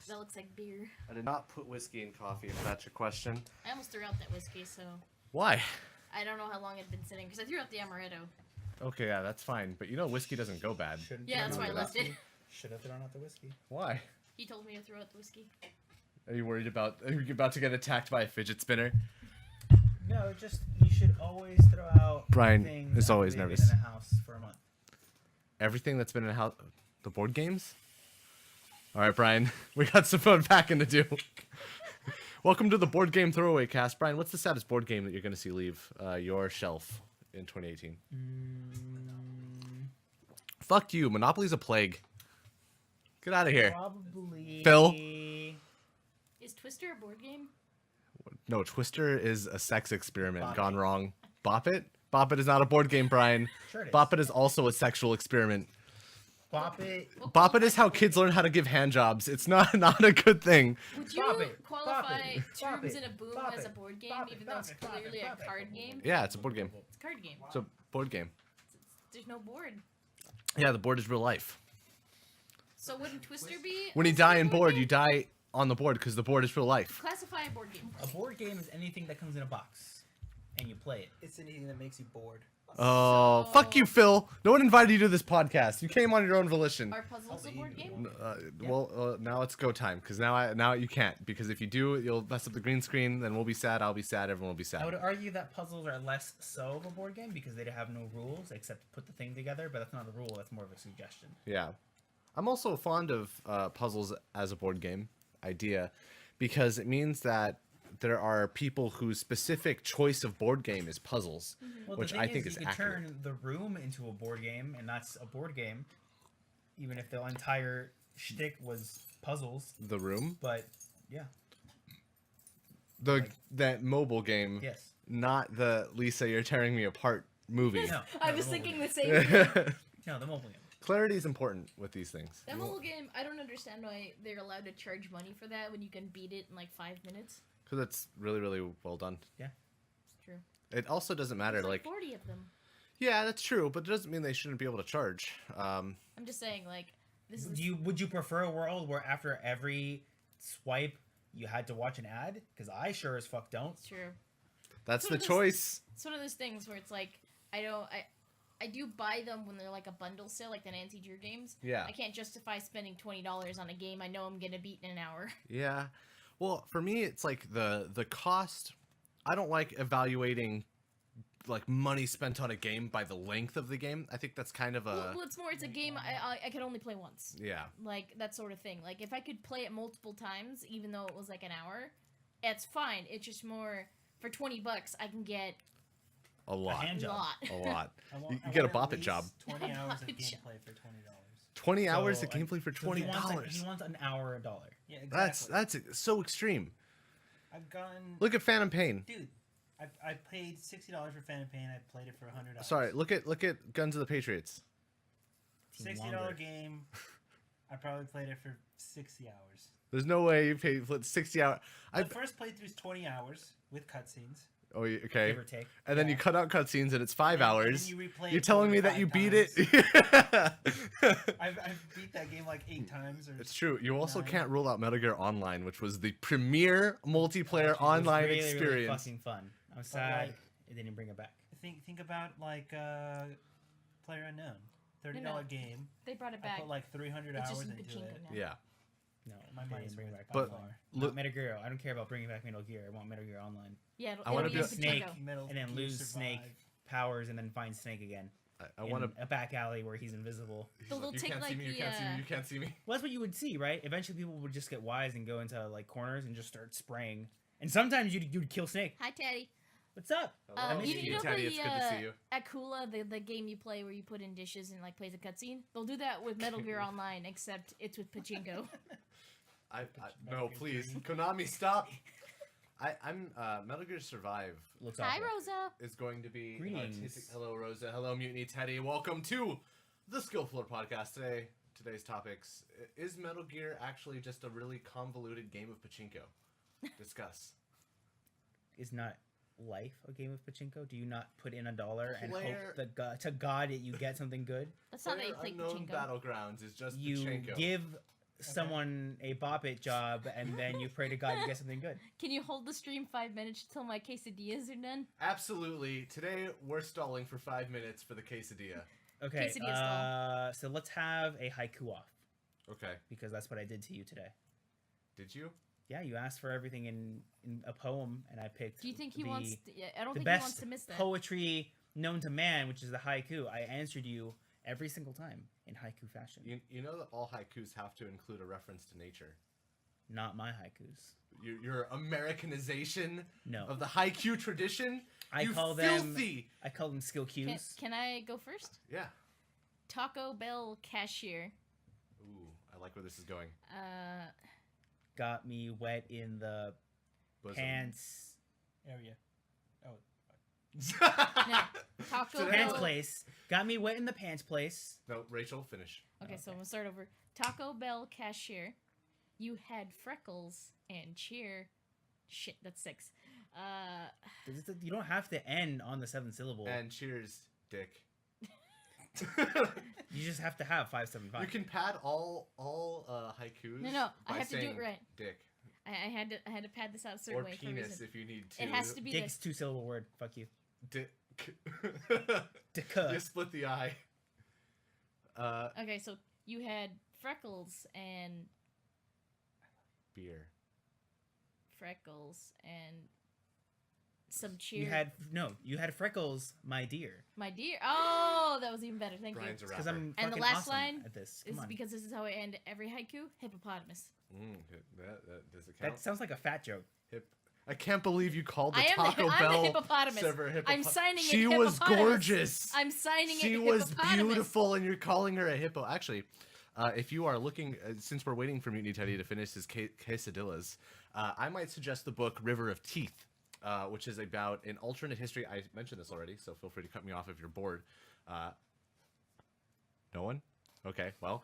That looks like beer. I did not put whiskey in coffee, if that's your question. I almost threw out that whiskey, so Why? I don't know how long it'd been sitting because I threw out the amaretto. Okay, yeah, that's fine. But you know whiskey doesn't go bad. Yeah, that's why I left it. Should have thrown out the whiskey. Why? He told me to throw out the whiskey. Are you worried about... Are you about to get attacked by a fidget spinner? No, just you should always throw out. Brian things is after always they've been nervous. in a house for a month. Everything that's been in a house... The board games? Alright, Brian. We got some fun packing to do. Welcome to the Board Game Throwaway Cast. Brian, what's the saddest board game that you're going to see leave your shelf in 2018? Fuck you. Monopoly's a plague. Get out of here. Probably. Phil? Is Twister a board game? No, Twister is a sex experiment Bop gone It. wrong. Bop It? Bop It is not a board game, Brian. Sure it is. Bop It is also a sexual experiment. Bop it. What Bop It is how qualifies kids learn how to give hand jobs. It's not a good thing. Would you Bop it, qualify bop it, bop Terms it, in a Boom bop as a it, board game, bop it, even though bop it's it, bop it, clearly bop a it. card game? Yeah, it's a board game. It's a card game. It's a board game. There's no board. Yeah, the board is real life. So wouldn't Twister be? When you also die a in board board, game? you die on the board because the board is real life. Classify a board game. A board game is anything that comes in a box, and you play it. It's anything that makes you bored. Oh, So- fuck you, Phil. No one invited you to this podcast. You came on your own volition. Are puzzles a board game? Well, now it's go time because now you can't, because if you do, you'll mess up the green screen. Then we'll be sad. I'll be sad. Everyone will be I would sad. argue that puzzles are less so of a board game because they have no rules except put the thing together, but that's not a rule. That's more of a suggestion. Yeah, I'm also fond of puzzles as a board game idea because it means that there are people whose specific choice of board game is puzzles, Well, which the I thing think is is you could accurate. turn the room into a board game, and that's a board game, even if the entire shtick was puzzles. The Room, But yeah, that mobile game, yes. not the Lisa, you're tearing me apart movie. No, I no, was the mobile thinking game. the same thing. No, the mobile game. Clarity is important with these things. That mobile game, I don't understand why they're allowed to charge money for that when you can beat it in like 5 minutes. Because it's really, really well done. It's true. It also doesn't matter, There's like, 40 of them. yeah, that's true, but it doesn't mean they shouldn't be able to charge. I'm just saying, like, this is. Would you prefer a world where after every swipe you had to watch an ad? Because I sure as fuck don't. It's true. That's It's the one of those- choice. It's one of those things where it's like, I do buy them when they're like a bundle sale, like the Nancy Drew games. Yeah. I can't justify spending $20 on a game I know I'm gonna beat in an hour. Yeah. Well, for me, it's like the cost. I don't like evaluating like money spent on a game by the length of the game. I think that's kind of a Well, it's a game I can only play once. yeah. Like, that sort of thing. Like, if I could play it multiple times, even though it was like an hour, it's fine. It's just more, for $20, I can get A lot. hand a job. lot. A lot. I You want get a at Bop It least job. 20 hours of Bop It job. gameplay for $20. 20 hours So, of gameplay for so he wants, like, $20. he wants an hour $1. Yeah, exactly. That's so extreme. I've gotten. Look at Phantom Pain. Dude, I paid $60 for Phantom Pain. I played it for $100. Sorry, look at Guns of the Patriots. Team $60 longer. game. I probably played it for 60 hours. There's no way you paid 60 hours. The first playthrough is 20 hours with cutscenes. Oh, okay. Give or take. And then you Yeah. cut out cutscenes and it's 5 And then hours. you replay You're it telling me that 45 you beat times. it? I've beat that game like 8 times. Or It's true. You also 9. can't rule out Metal Gear Online, which was the premier multiplayer It was online really, really experience. fucking fun. I'm sad like- it didn't bring it back. Think about like Player Unknown, $30 No. game. They brought it I back. put like 300 It's hours just in into Pachinko it. now. Yeah. No, My they money's didn't bring it worth back. by But- far. Not Look, Metal Gear. I don't care about bringing back Metal Gear. I want Metal Gear Online. Yeah, I wanna it'll be in a- Snake, Pachinko. Metal and then Gear lose Snake Survive. powers, and then find Snake again. I In want to. a back alley where he's invisible. But they'll take, like, the, You can't see me. Well, that's what you would see, right? Eventually, people would just get wise and go into like corners and just start spraying. And sometimes you'd kill Snake. Hi, Teddy. What's up? I miss You you. know Teddy, the, it's good to see you. Akula, the game you play where you put in dishes and like plays a cutscene? They'll do that with Metal Gear Online, except it's with Pachinko. No, please, Konami, stop. I'm Metal Gear Survive Looks Hi, awful. Rosa. is going to be Greetings. artistic. Hello, Rosa. Hello, Mutiny Teddy. Welcome to the Skill Floor Podcast. Today's topics: is Metal Gear actually just a really convoluted game of pachinko? Discuss. Is not life a game of pachinko? Do you not put in $1 and Player- hope that to God that you get something good? That's not how you play Unknown Pachinko. Battlegrounds is just You pachinko. give someone a bop it job, and then you pray to God you get something good. Can you hold the stream 5 minutes until my quesadillas are done? Absolutely. Today we're stalling for 5 minutes for the quesadilla. Okay, Quesadilla style. so let's have a haiku off, Okay. because that's what I did to you today. Did you? Yeah, you asked for everything in a poem, and I picked Do you think he the, wants? To, yeah, I don't the think he wants best to miss that. poetry known to man, which is the haiku. I answered you every single time in haiku fashion. You know that all haikus have to include a reference to nature. Not my haikus. Your Americanization No. of the haiku tradition. I you call them filthy. I call them skill cues. Can I go first? Yeah. Taco Bell cashier. Ooh, I like where this is going. Got me wet in the Bosom. pants. Area. Oh, Taco Today- Pants Bell. place. Got me wet in the pants place. No, Rachel, finish. Okay, so I'm gonna start over. Taco Bell cashier. You had freckles and cheer. Shit, that's 6. You don't have to end on the 7th syllable. And cheers, Dick. You just have to have 5, 7, 5. You can pad all haikus. No, I by have to do it saying right. Dick I had to pad this out a certain or way for a penis reason. if you need to. It has to be Dick's this. 2-syllable word. Fuck you. Dick. Dick. You split the eye. Okay, so you had freckles and Beer. some cheer. You had freckles, my dear. My dear. Oh, that was even better. Thank Brian's you. a Because rapper. I'm And the fucking last awesome line at this. Is Come on. because this is how I end every haiku. Hippopotamus. That does it count? That sounds like a fat joke. I can't believe you called the I am Taco I'm Bell the hippopotamus. server I'm signing She it was hippopotamus. gorgeous. I'm signing She it was hippopotamus. beautiful, and you're calling her a hippo. Actually, if you are looking, since we're waiting for Mutiny Teddy to finish his quesadillas, I might suggest the book River of Teeth, which is about an alternate history. I mentioned this already, so feel free to cut me off if you're bored. No one? Okay, well,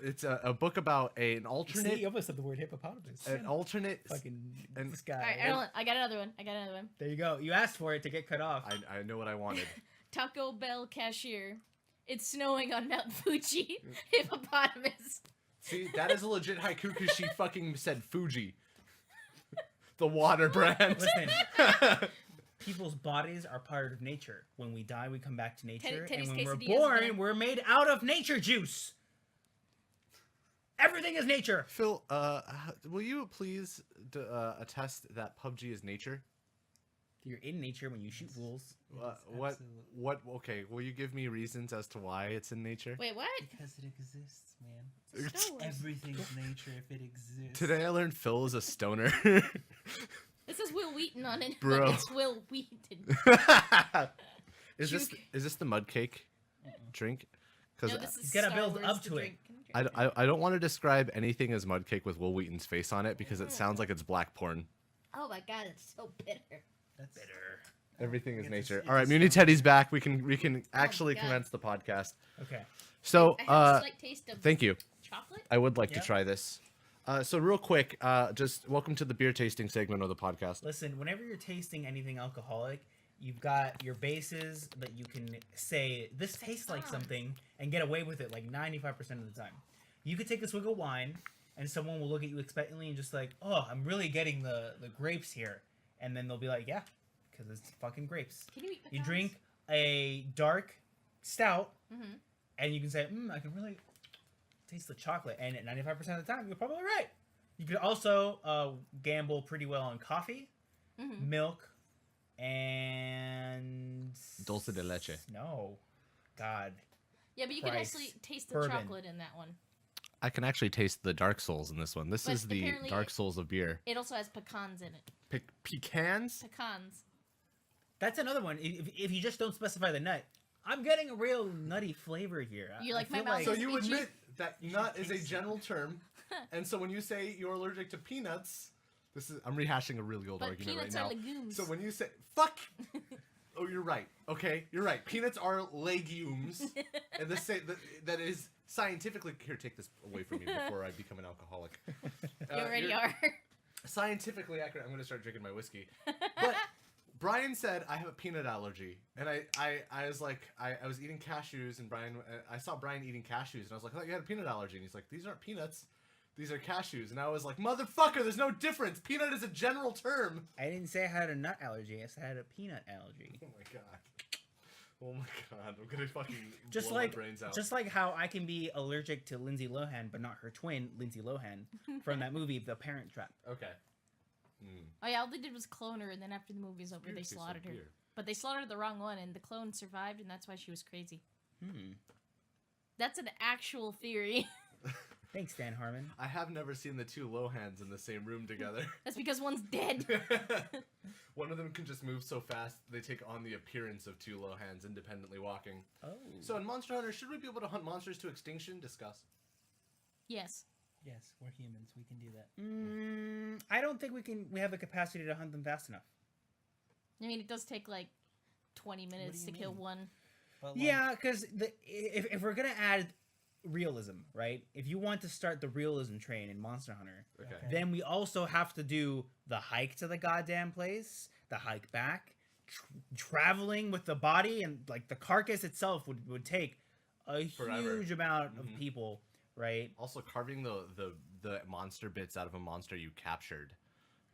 it's a book about an alternate, See, you almost said the word hippopotamus. an alternate. Fucking and- this guy. All right, I got another one. There you go. You asked for it to get cut off. I know what I wanted. Taco Bell cashier. It's snowing on Mount Fuji. Hippopotamus. See, that is a legit haiku because she fucking said Fuji. The water brand. Listen, people's bodies are part of nature. When we die, we come back to nature, Teddy's and when we're quesadillas born, again. we're made out of nature juice. Everything is nature. Phil, will you please attest that PUBG is nature? You're in nature when you shoot fools. What? Okay, will you give me reasons as to why it's in nature? Wait, what? because it exists, man. It's Star Wars. Everything's nature if it exists. Today I learned Phil is a stoner. It says Will Wheaton on it. Bro. Like it's Will Wheaton. is this Juke. the mud cake drink? Because No, this is He's gotta Star build Wars, up the to it. drink. I don't want to describe anything as mud cake with Will Wheaton's face on it because it sounds like it's black porn. Oh my god, it's so bitter. That's Bitter. Everything is It's a- nature. it's All a right, Muni Teddy's back. We can actually God. commence the podcast. Okay. So, I have a slight taste of thank you. chocolate. I would like Yeah. to try this. So real quick, just welcome to the beer tasting segment of the podcast. Listen, whenever you're tasting anything alcoholic, you've got your bases that you can say, this tastes like something, and get away with it like 95% of the time. You could take a swig of wine, and someone will look at you expectantly and just like, oh, I'm really getting the grapes here. And then they'll be like, yeah, because it's fucking grapes. Can you eat You pecans? drink a dark stout, Mhm. and you can say, I can really taste the chocolate. And at 95% of the time, you're probably right. You could also gamble pretty well on coffee, Mhm. milk, and... Dulce de leche. No. God. Yeah, but you can Price. actually taste the Bourbon. chocolate in that one. I can actually taste the Dark Souls in this one. This But is the apparently Dark it- Souls of beer. It also has pecans in it. Pecans? Pecans. That's another one. If you just don't specify the nut, I'm getting a real nutty flavor here. You I like my feel mouth So is you itchy. admit that You nut should is a taste it. general term, and so when you say you're allergic to peanuts, I'm rehashing a really old But argument right peanuts now. are legumes. So when you say fuck, oh, you're right. Okay, you're right. Peanuts are legumes, and that is scientifically. Here, take this away from me before I become an alcoholic. You already you're are. Scientifically accurate. I'm going to start drinking my whiskey. But Brian said I have a peanut allergy, and I was like, I was eating cashews, and I saw Brian eating cashews, and I was like, I thought you had a peanut allergy, and he's like, these aren't peanuts. these are cashews. And I was like, motherfucker, there's no difference. Peanut is a general term. I didn't say I had a nut allergy. I said I had a peanut allergy. Oh my god. Oh my god. I'm gonna fucking Just blow like, my brains out. just like how I can be allergic to Lindsay Lohan, but not her twin, Lindsay Lohan, from that movie, The Parent Trap. Okay. Mm. Oh yeah, all they did was clone her, and then after the movie was over, they Tastes like slaughtered her. beer. But they slaughtered the wrong one, and the clone survived, and that's why she was crazy. That's an actual theory. Thanks, Dan Harmon. I have never seen the two Lohans in the same room together. That's because one's dead. One of them can just move so fast they take on the appearance of two Lohans independently walking. Oh. So in Monster Hunter, should we be able to hunt monsters to extinction? Discuss. Yes. Yes, we're humans. We can do that. I don't think we have the capacity to hunt them fast enough. I mean, it does take like 20 minutes to you kill mean? one. But Yeah, because if we're gonna add realism, right? If you want to start the realism train in Monster Hunter, Okay. Okay. then we also have to do the hike to the goddamn place, the hike back, traveling with the body, and like the carcass itself would take a Forever. huge amount of Mhm. people, right? Also, carving the monster bits out of a monster you captured,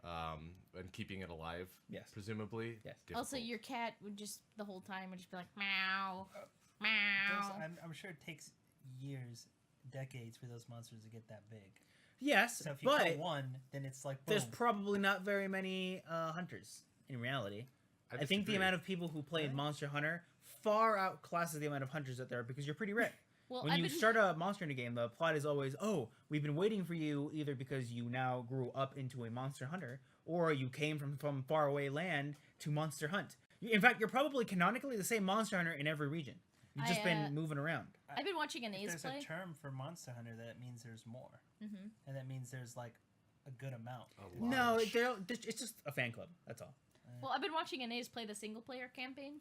and keeping it alive. Yes. Presumably. Yes. Also, difficult. your cat would just, the whole time, would just be like, meow, those, meow. I'm sure it takes years, decades for those monsters to get that big. Yes, So if you but kill one, then it's like boom. there's probably not very many hunters in reality. I think the disagree. amount of people who played Right. Monster Hunter far outclasses the amount of hunters out there because you're pretty rare. Well, When you start a Monster Hunter game, the plot is always, oh, we've been waiting for you either because you now grew up into a Monster Hunter or you came from faraway land to Monster Hunt. In fact, you're probably canonically the same Monster Hunter in every region. You've just been moving around. I've been watching an If A's there's play. a term for Monster Hunter, that means there's more, Mm-hmm. and that means there's like a good amount. A No, large- it's just a fan club. That's all. Well, I've been watching an A's play the single player campaign,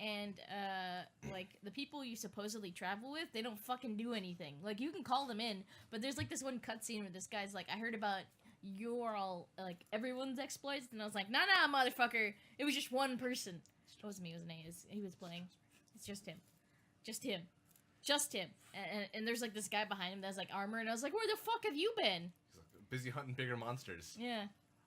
and like the people you supposedly travel with, they don't fucking do anything. Like you can call them in, but there's like this one cutscene where this guy's like, I heard about your all like everyone's exploits, and I was like, nah, motherfucker, it was just one person. It wasn't me, it was an A's. He was playing. It's just him, just him, just him. And there's like this guy behind him that's like armor, and I was like, where the fuck have you been? Busy hunting bigger monsters. Yeah.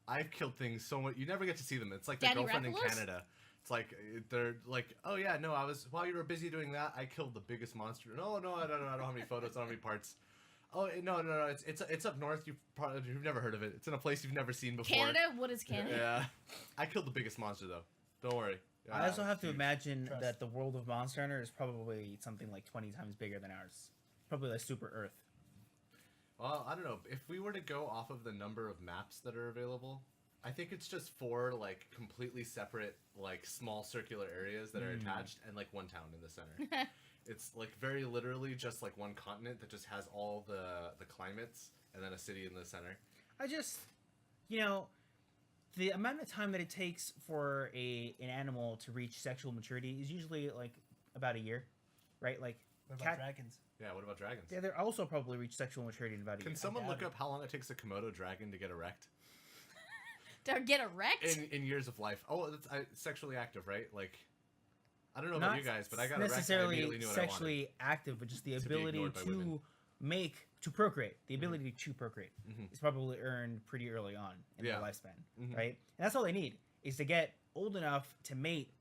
I've killed things so much. You never get to see them. It's like the Danny girlfriend in Rathalos? Canada. It's like they're like, oh yeah, no, I was while you were busy doing that, I killed the biggest monster. No, I don't have any photos. I don't have any parts. Oh no, it's up north. You've never heard of it. It's in a place you've never seen before. Canada? What is Canada? Yeah, I killed the biggest monster though. Don't worry. Yeah, I also have to huge. imagine Trust. that the world of Monster Hunter is probably something like 20 times bigger than ours. Probably like Super Earth. Well, I don't know. If we were to go off of the number of maps that are available, I think it's just 4 like completely separate like small circular areas that are attached and like one town in the center. It's like very literally just like one continent that just has all the climates and then a city in the center. I just, the amount of time that it takes for an animal to reach sexual maturity is usually like about a year, right? Like What about cat, dragons? Yeah, what about dragons? yeah, they're also probably reach sexual maturity in about a Can year. someone doubt look it. up how long it takes a Komodo dragon to get erect? To get erect? In years of life. Oh, that's sexually active, right? Like, I don't know about Not you guys, but I got erect. I necessarily immediately knew what I wanted. sexually active, but just the To be ability ignored by women. to procreate. The ability to procreate Mhm. is probably earned pretty early on in Yeah. their lifespan, Mhm. right? And that's all they need is to get old enough to mate.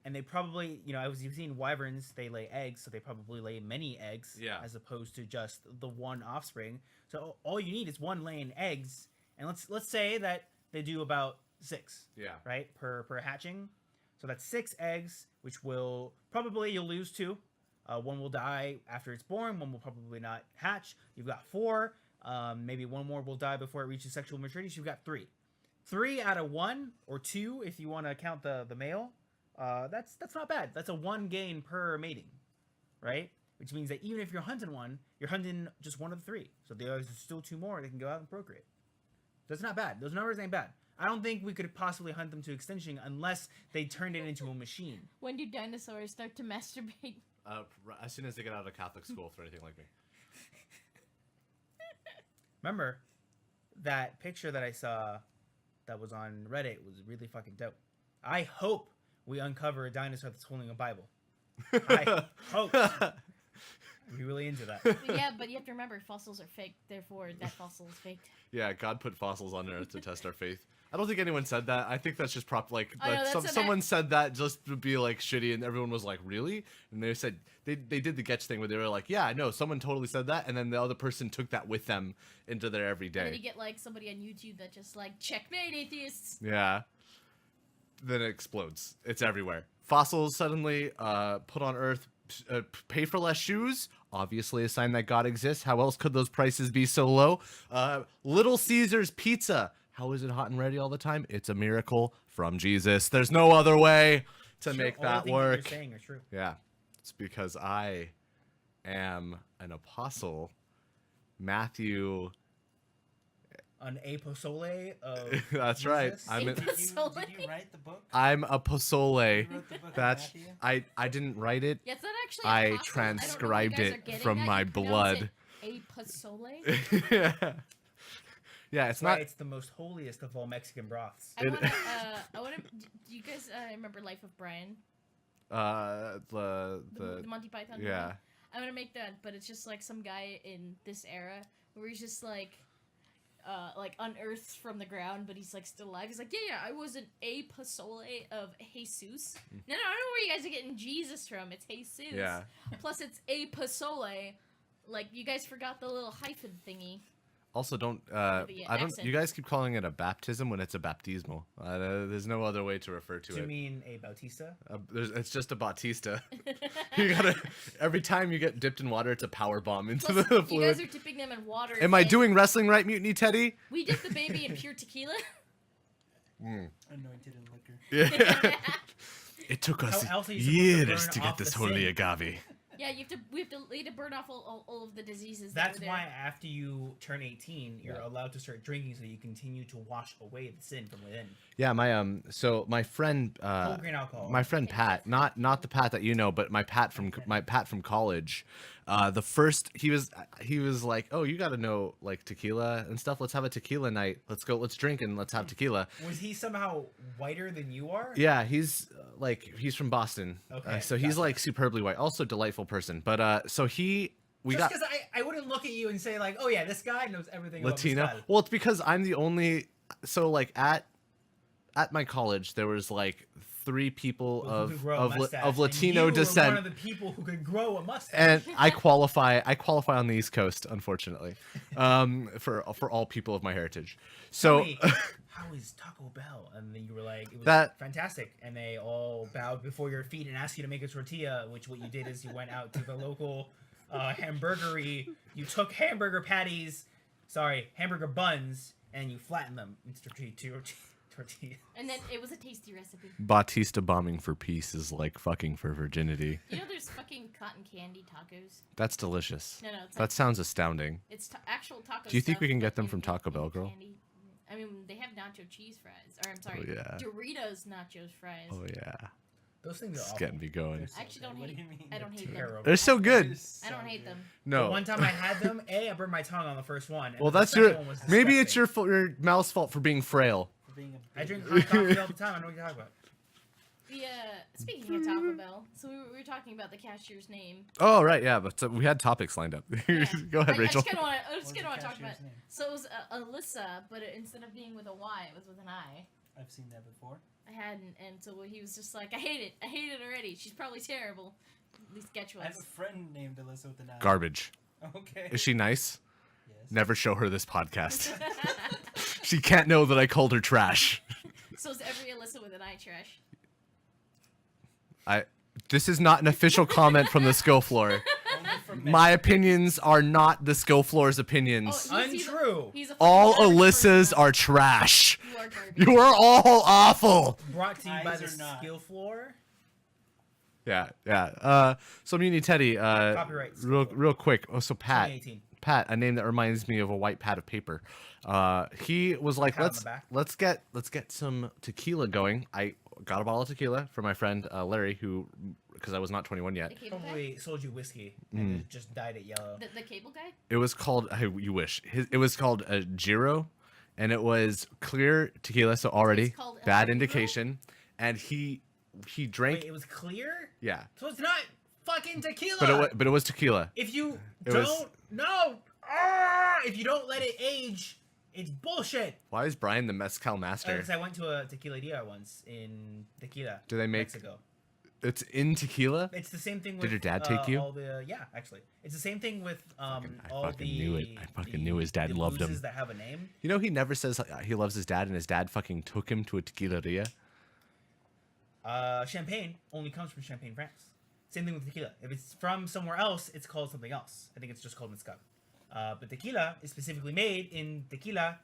And they probably, as you've seen wyverns, they lay eggs, so they probably lay many eggs, Yeah. as opposed to just the one offspring. So all you need is one laying eggs, and let's say that they do about 6, Yeah. right, per hatching. So that's 6 eggs, which will probably you'll lose 2. One will die after it's born. One will probably not hatch. You've got 4. Maybe one more will die before it reaches sexual maturity. So you've got 3. 3 out of 1 or 2, if you want to count the male. That's not bad. That's a 1 gain per mating, right? Which means that even if you're hunting one, you're hunting just one of the 3. So there's still 2 more that can go out and procreate. That's not bad. Those numbers ain't bad. I don't think we could possibly hunt them to extinction unless they turned it into a machine. When do dinosaurs start to masturbate? As soon as they get out of Catholic school for anything like me. Remember that picture that I saw that was on Reddit was really fucking dope. I hope we uncover a dinosaur that's holding a Bible. I hope. We're really into that. Yeah, but you have to remember, fossils are fake. Therefore, that fossil is faked. Yeah, God put fossils on Earth to test our faith. I don't think anyone said that. I think that's just I know, that's someone said that just to be like shitty, and everyone was like, "Really?" And they said they did the Getch thing where they were like, "Yeah, no, someone totally said that," and then the other person took that with them into their And then you everyday. get like somebody on YouTube that just like checkmate atheists. Yeah. Then it explodes. It's everywhere. Fossils suddenly put on Earth. Pay for less shoes. Obviously, a sign that God exists. How else could those prices be so low? Little Caesars pizza. How is it hot and ready all the time? It's a miracle from Jesus. There's no other way to make All the that things work. That you're saying are true. Yeah, it's because I am an apostle. Matthew. An apostole of That's right. Jesus? I'm Did Did you you write the book? I'm apostole. You wrote the book of That's Matthew? I didn't write it. Yeah, it's not actually. I apostle. transcribed I don't know if you guys it are getting from that. my You pronounce blood. it apostole. Yeah. Yeah, it's Right, not. it's the most holiest of all Mexican broths. I wanna. Do you guys remember Life of Brian? The The Monty Python. movie? yeah. I'm gonna make that, but it's just like some guy in this era where he's just like unearthed from the ground, but he's like still alive. He's like, yeah, I was an apostole of Jesus. No, I don't know where you guys are getting Jesus from. It's Jesus. Yeah. Plus, it's apostole. Like you guys forgot the little hyphen thingy. Also, don't. the I don't. accent. You guys keep calling it a baptism when it's a baptismal. There's no other way to refer to Do you it. mean a Bautista? It's just a Bautista. You gotta. Every time you get dipped in water, it's a power bomb into Plus, the you fluid. guys are dipping them in water. Am I and doing wrestling right, Mutiny Teddy? We dip the baby in pure tequila. Anointed in liquor. Yeah. It took us How else are you supposed to years burn to get off this the holy sin? agave. Yeah, we have to burn off all of the diseases. that That's were there. why after you turn 18, you're allowed to start drinking so you continue to wash away the sin from within. Yeah, so my friend Whole grain alcohol. my friend Pat, not the Pat that you know, but my Pat from college. The first he was like, "Oh, you got to know like tequila and stuff. Let's have a tequila night. Let's drink and let's have tequila." Was he somehow whiter than you are? Yeah, he's from Boston. Okay, So he's gotcha. like superbly white. Also delightful person. But so we Just got because I wouldn't look at you and say like, oh yeah, this guy knows everything Latino. about mezcal. Well, it's because I'm the only. So like at my college, there was like 3 people Who could grow a mustache, of and Latino you were descent. one of the people who could grow a mustache. And I qualify on the East Coast, unfortunately, for all people of my heritage. Tell So me, how is Taco Bell? And then you were like, it was That- fantastic. And they all bowed before your feet and asked you to make a tortilla, which what you did is you went out to the local hamburgery. You took hamburger buns, and you flattened them into tortilla. And then it was a tasty recipe. Bautista bombing for peace is like fucking for virginity. You know, there's fucking cotton candy tacos. That's delicious. No, it's That like, sounds astounding. it's actual taco. Do you think stuff, we can but get them in- from Taco in Bell, girl? candy. I mean, they have nacho cheese fries. Or I'm sorry, Oh, yeah. Doritos nachos fries. Oh yeah, Those things are it's awful. getting me going. They're so I actually good. don't What do hate- you mean? I don't hate them. Terrible. They're so good. They're so I don't hate good. them. No. One time I had them, I burned my tongue on the first one. and Well, the that's second your. one was Maybe it's disgusting. your mouth's fault for being frail. For being a I baby. drink hot coffee all the time. I know what you're talking about. Speaking of Taco Bell, so we were talking about the cashier's name. Oh right, yeah, but we had topics lined up. Yeah. Go ahead, I Rachel. just kind of want What was to the talk about. cashier's name? So it was Alyssa, but instead of being with a Y, it was with an I. I've seen that before. I hadn't, and so he was just like, I hate it already. She's probably terrible. At least Sketch I have a was. friend named Alyssa with an I. Garbage. Okay. Is she nice? Yes. Never show her this podcast. She can't know that I called her trash. So is every Alyssa with an I trash? This is not an official comment from the skill floor. Only for men. My opinions are not the skill floor's opinions. Oh, he's Untrue. He's a All fucking garbage Alyssa's person. are trash. You are garbage. You are all awful. Brought to you by Eyes the are not. skill floor. Yeah. So Muni Teddy, Copyright. real quick. Oh, so Pat, 2018. a name that reminds me of a white pad of paper. He was like, Pat on the back. let's get some tequila going. I got a bottle of tequila for my friend Larry, who, because I was not 21 yet. The cable guy? Probably sold you whiskey Mm. and it just dyed it yellow. The cable guy? It was called. You wish. It was called a Giro, and it was clear tequila. So already It's called El bad Giro? indication. And he drank. Wait, it was clear? Yeah. So it's not fucking tequila. But it was tequila. If you It don't was- if you don't let it age, it's bullshit. Why is Brian the mezcal master? Because I went to a tequila dia once in Tequila. Do they make- Mexico? It's in tequila. It's the same thing with Did your dad take you? all the actually. It's the same thing with I all fucking the knew it. I fucking knew his dad the loved him. boozes that have a name. You know, he never says he loves his dad, and his dad fucking took him to a tequileria. Champagne only comes from Champagne, France. Same thing with tequila. If it's from somewhere else, it's called something else. I think it's just called mezcal. But tequila is specifically made in Tequila,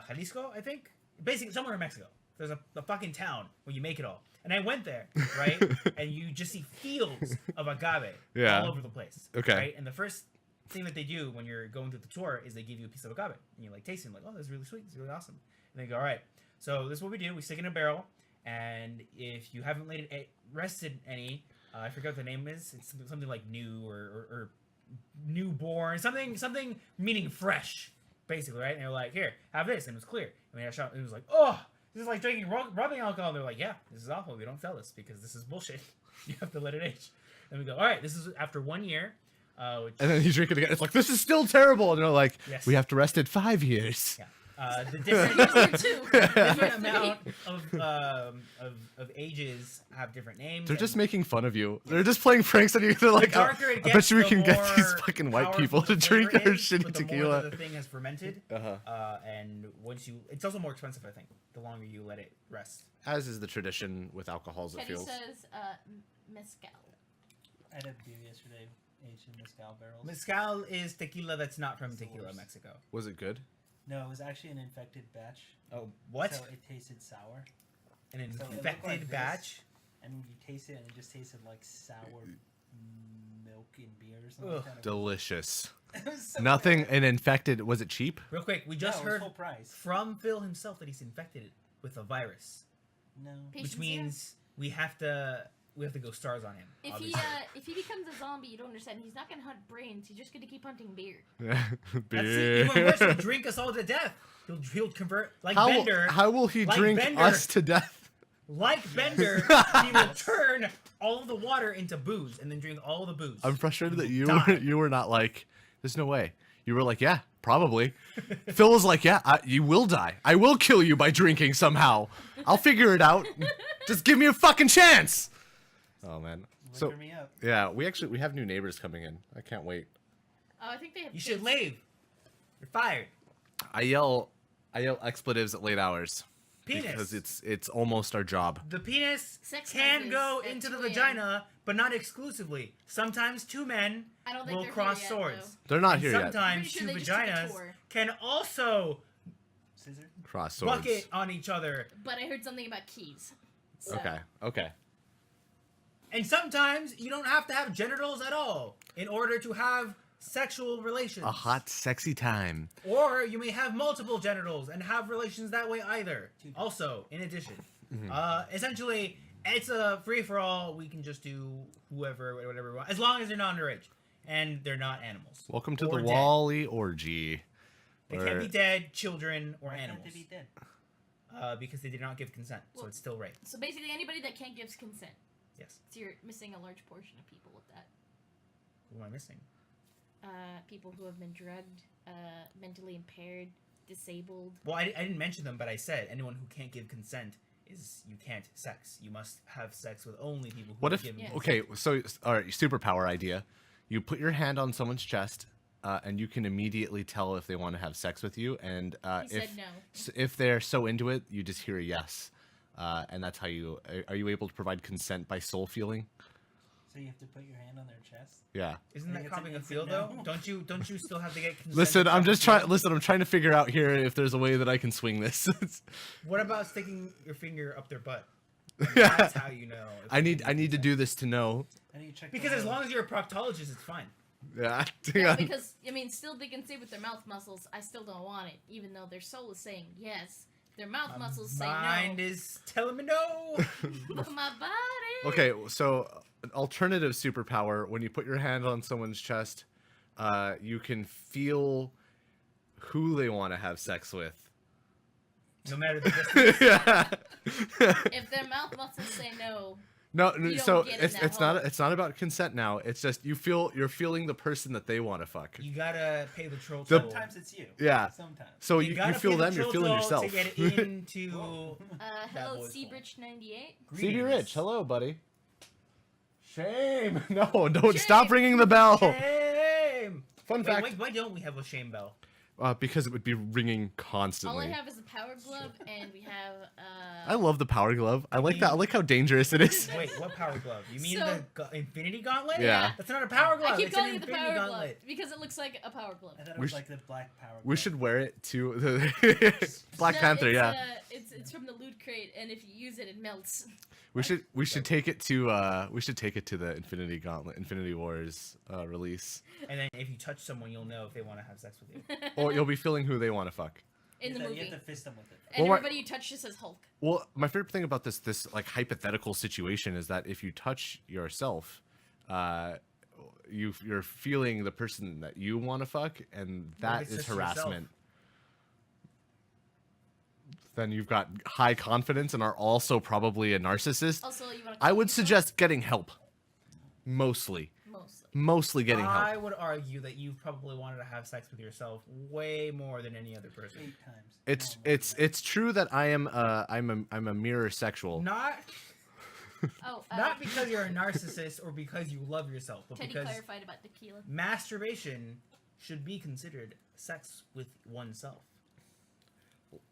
Jalisco, I think. Basically, somewhere in Mexico. There's a fucking town where you make it all. And I went there, right? And you just see fields of agave Yeah. all over the place. Okay. Right? And the first thing that they do when you're going through the tour is they give you a piece of agave. And you like taste it and like, oh, this is really sweet. This is really awesome. And they go, all right, so this is what we do. We stick it in a barrel. And if you haven't let it rested any, I forget what the name is. It's something like new or newborn, something meaning fresh, basically, right? And they're like, here, have this, and it was clear. I mean, I shot, it was like, oh, this is like drinking rubbing alcohol. And they're like, yeah, this is awful. We don't sell this because this is bullshit. You have to let it age. And we go, all right, this is after 1 year. Which, And then you drink it again. It's like, this is still terrible. And they're like, Yes. we have to rest it 5 years. yeah. The different amount of ages have different names. They're and just making fun of you. They're just playing pranks on you. They're like, the darker it I gets, bet you we the can get these more fucking white powerful people the to drink flavor our is, shitty but the more tequila. that the thing has fermented. Uh-huh. And once you, it's also more expensive, I think, the longer you let it rest. As is the tradition with alcohols, it Teddy feels. says mezcal. I had a beer yesterday, aged in mezcal barrels. Mezcal is tequila that's not from Tequila, Source. Mexico. Was it good? No, it was actually an infected batch. Oh, what? So it tasted sour, An so it looked infected like this. batch? and you taste it, and it just tasted like sour milk in beer or something. Ugh. Like that. Delicious. It was so Nothing. bad. And infected. Was it cheap? Real quick, we No, just it was heard full price. from Phil himself that he's infected with a virus, No. which Patience, means we have to go stars on him. If obviously. if he becomes a zombie, you don't understand. He's not gonna hunt brains. He's just gonna keep hunting beer. That's even worse. He'll drink us all to death. He'll convert like Bender. How will he like drink Bender. us to death? Like Bender, he will turn all of the water into booze and then drink all the booze. I'm frustrated that you Die. you were not like, there's no way. You were like, yeah, probably. Phil was like, yeah, you will die. I will kill you by drinking somehow. I'll figure it out. Just give me a fucking chance. Oh man. So Liquor me up. yeah, we have new neighbors coming in. I can't wait. Oh, I think they have. You should kids. leave. You're fired. I yell expletives at late hours Penis. because it's almost our job. The penis Sex can houses go at into the 2 a.m. vagina, but not exclusively. Sometimes two men I don't think will they're cross here yet, swords. They're not And here yet. sometimes Pretty two sure they just took a vaginas tour. can also Scissor. Cross swords. bucket on each other. But I heard something about keys. So, Okay. And sometimes you don't have to have genitals at all in order to have sexual relations. A hot, sexy time. Or you may have multiple genitals and have relations that way either. Also, in addition. Essentially, it's a free-for-all. We can just do whatever we want. As long as they're not underage. And they're not animals. Welcome to Or the dead. Wally orgy. They where- can't be dead, children, or Why can't animals. they be dead? Because they did not give consent. So Well- it's still rape. So basically, anybody that can't give consent. Yes. So you're missing a large portion of people with that. Who am I missing? People who have been drugged, mentally impaired, disabled. Well, I didn't mention them, but I said anyone who can't give consent is you can't sex. You must have sex with only people who What have if? given Yeah. consent. Okay, so all right, superpower idea. You put your hand on someone's chest, and you can immediately tell if they want to have sex with you. And He if said no. if they're so into it, you just hear a yes. And that's how you are you able to provide consent by soul feeling? So you have to put your hand on their chest. Yeah. Isn't I that think it's copying an a field instant though? no. Don't you still have to get consent? Listen, to I'm copy just a trying. field? Listen, I'm trying to figure out here if there's a way that I can swing this. What about sticking your finger up their butt? Yeah. That's how you know. if I they need give to consent. do this to know. I need to check. Because as long as you're a proctologist, it's fine. Yeah. Yeah, because I mean, still they can say with their mouth muscles, "I still don't want it," even though their soul is saying yes. Their mouth muscles say Mind no. is telling me no. But my body. Okay, so an alternative superpower: when you put your hand on someone's chest, you can feel who they want to have sex with. No matter the distance. Yeah. If their mouth muscles say no, No, You don't so get in that it's not about consent now. It's just you're feeling the person that they want to fuck. You gotta pay the troll The- toll. Sometimes it's you. Yeah. Sometimes. So You you gotta feel pay the them, you're troll feeling toll yourself. to get into. Whoa. Hello, boy's Seabridge98. CB Greetings. Rich, hello, buddy. Shame. No, don't stop ringing the bell. Shame. Fun Wait, fact. why don't we have a shame bell? Because it would be ringing All constantly. I have is a power glove, and we have I love the power glove. I like that. I like how dangerous it is. Wait, what power glove? You mean So- the Infinity Gauntlet? Yeah. That's not a power glove. I keep it's calling an it the Infinity power glove Gauntlet. because it looks like a power glove. I thought it We was sh- like the black power. We glove. should wear it to the Black No, Panther. it's, Yeah, it's from the loot crate, and if you use it, it melts. we should take it to the Infinity Gauntlet, Infinity Wars release, And then if you touch someone, you'll know if they want to have sex with you. or you'll be feeling who they want to fuck. In the You movie. have to fist them with it. And Well, everybody you touch just says Hulk. Well, my favorite thing about this like hypothetical situation is that if you touch yourself, you're feeling the person that you want to fuck, and that it's is just yourself? harassment. Then you've got high confidence and are also probably a narcissist. Also, you want to. I would suggest getting help. Mostly Mostly. getting help. I would argue that you probably wanted to have sex with yourself way more than any other person. 8 times. It's true that I'm a mirror sexual. Not Oh, not because you're a narcissist or because you love yourself, but Teddy because clarified about tequila. masturbation should be considered sex with oneself.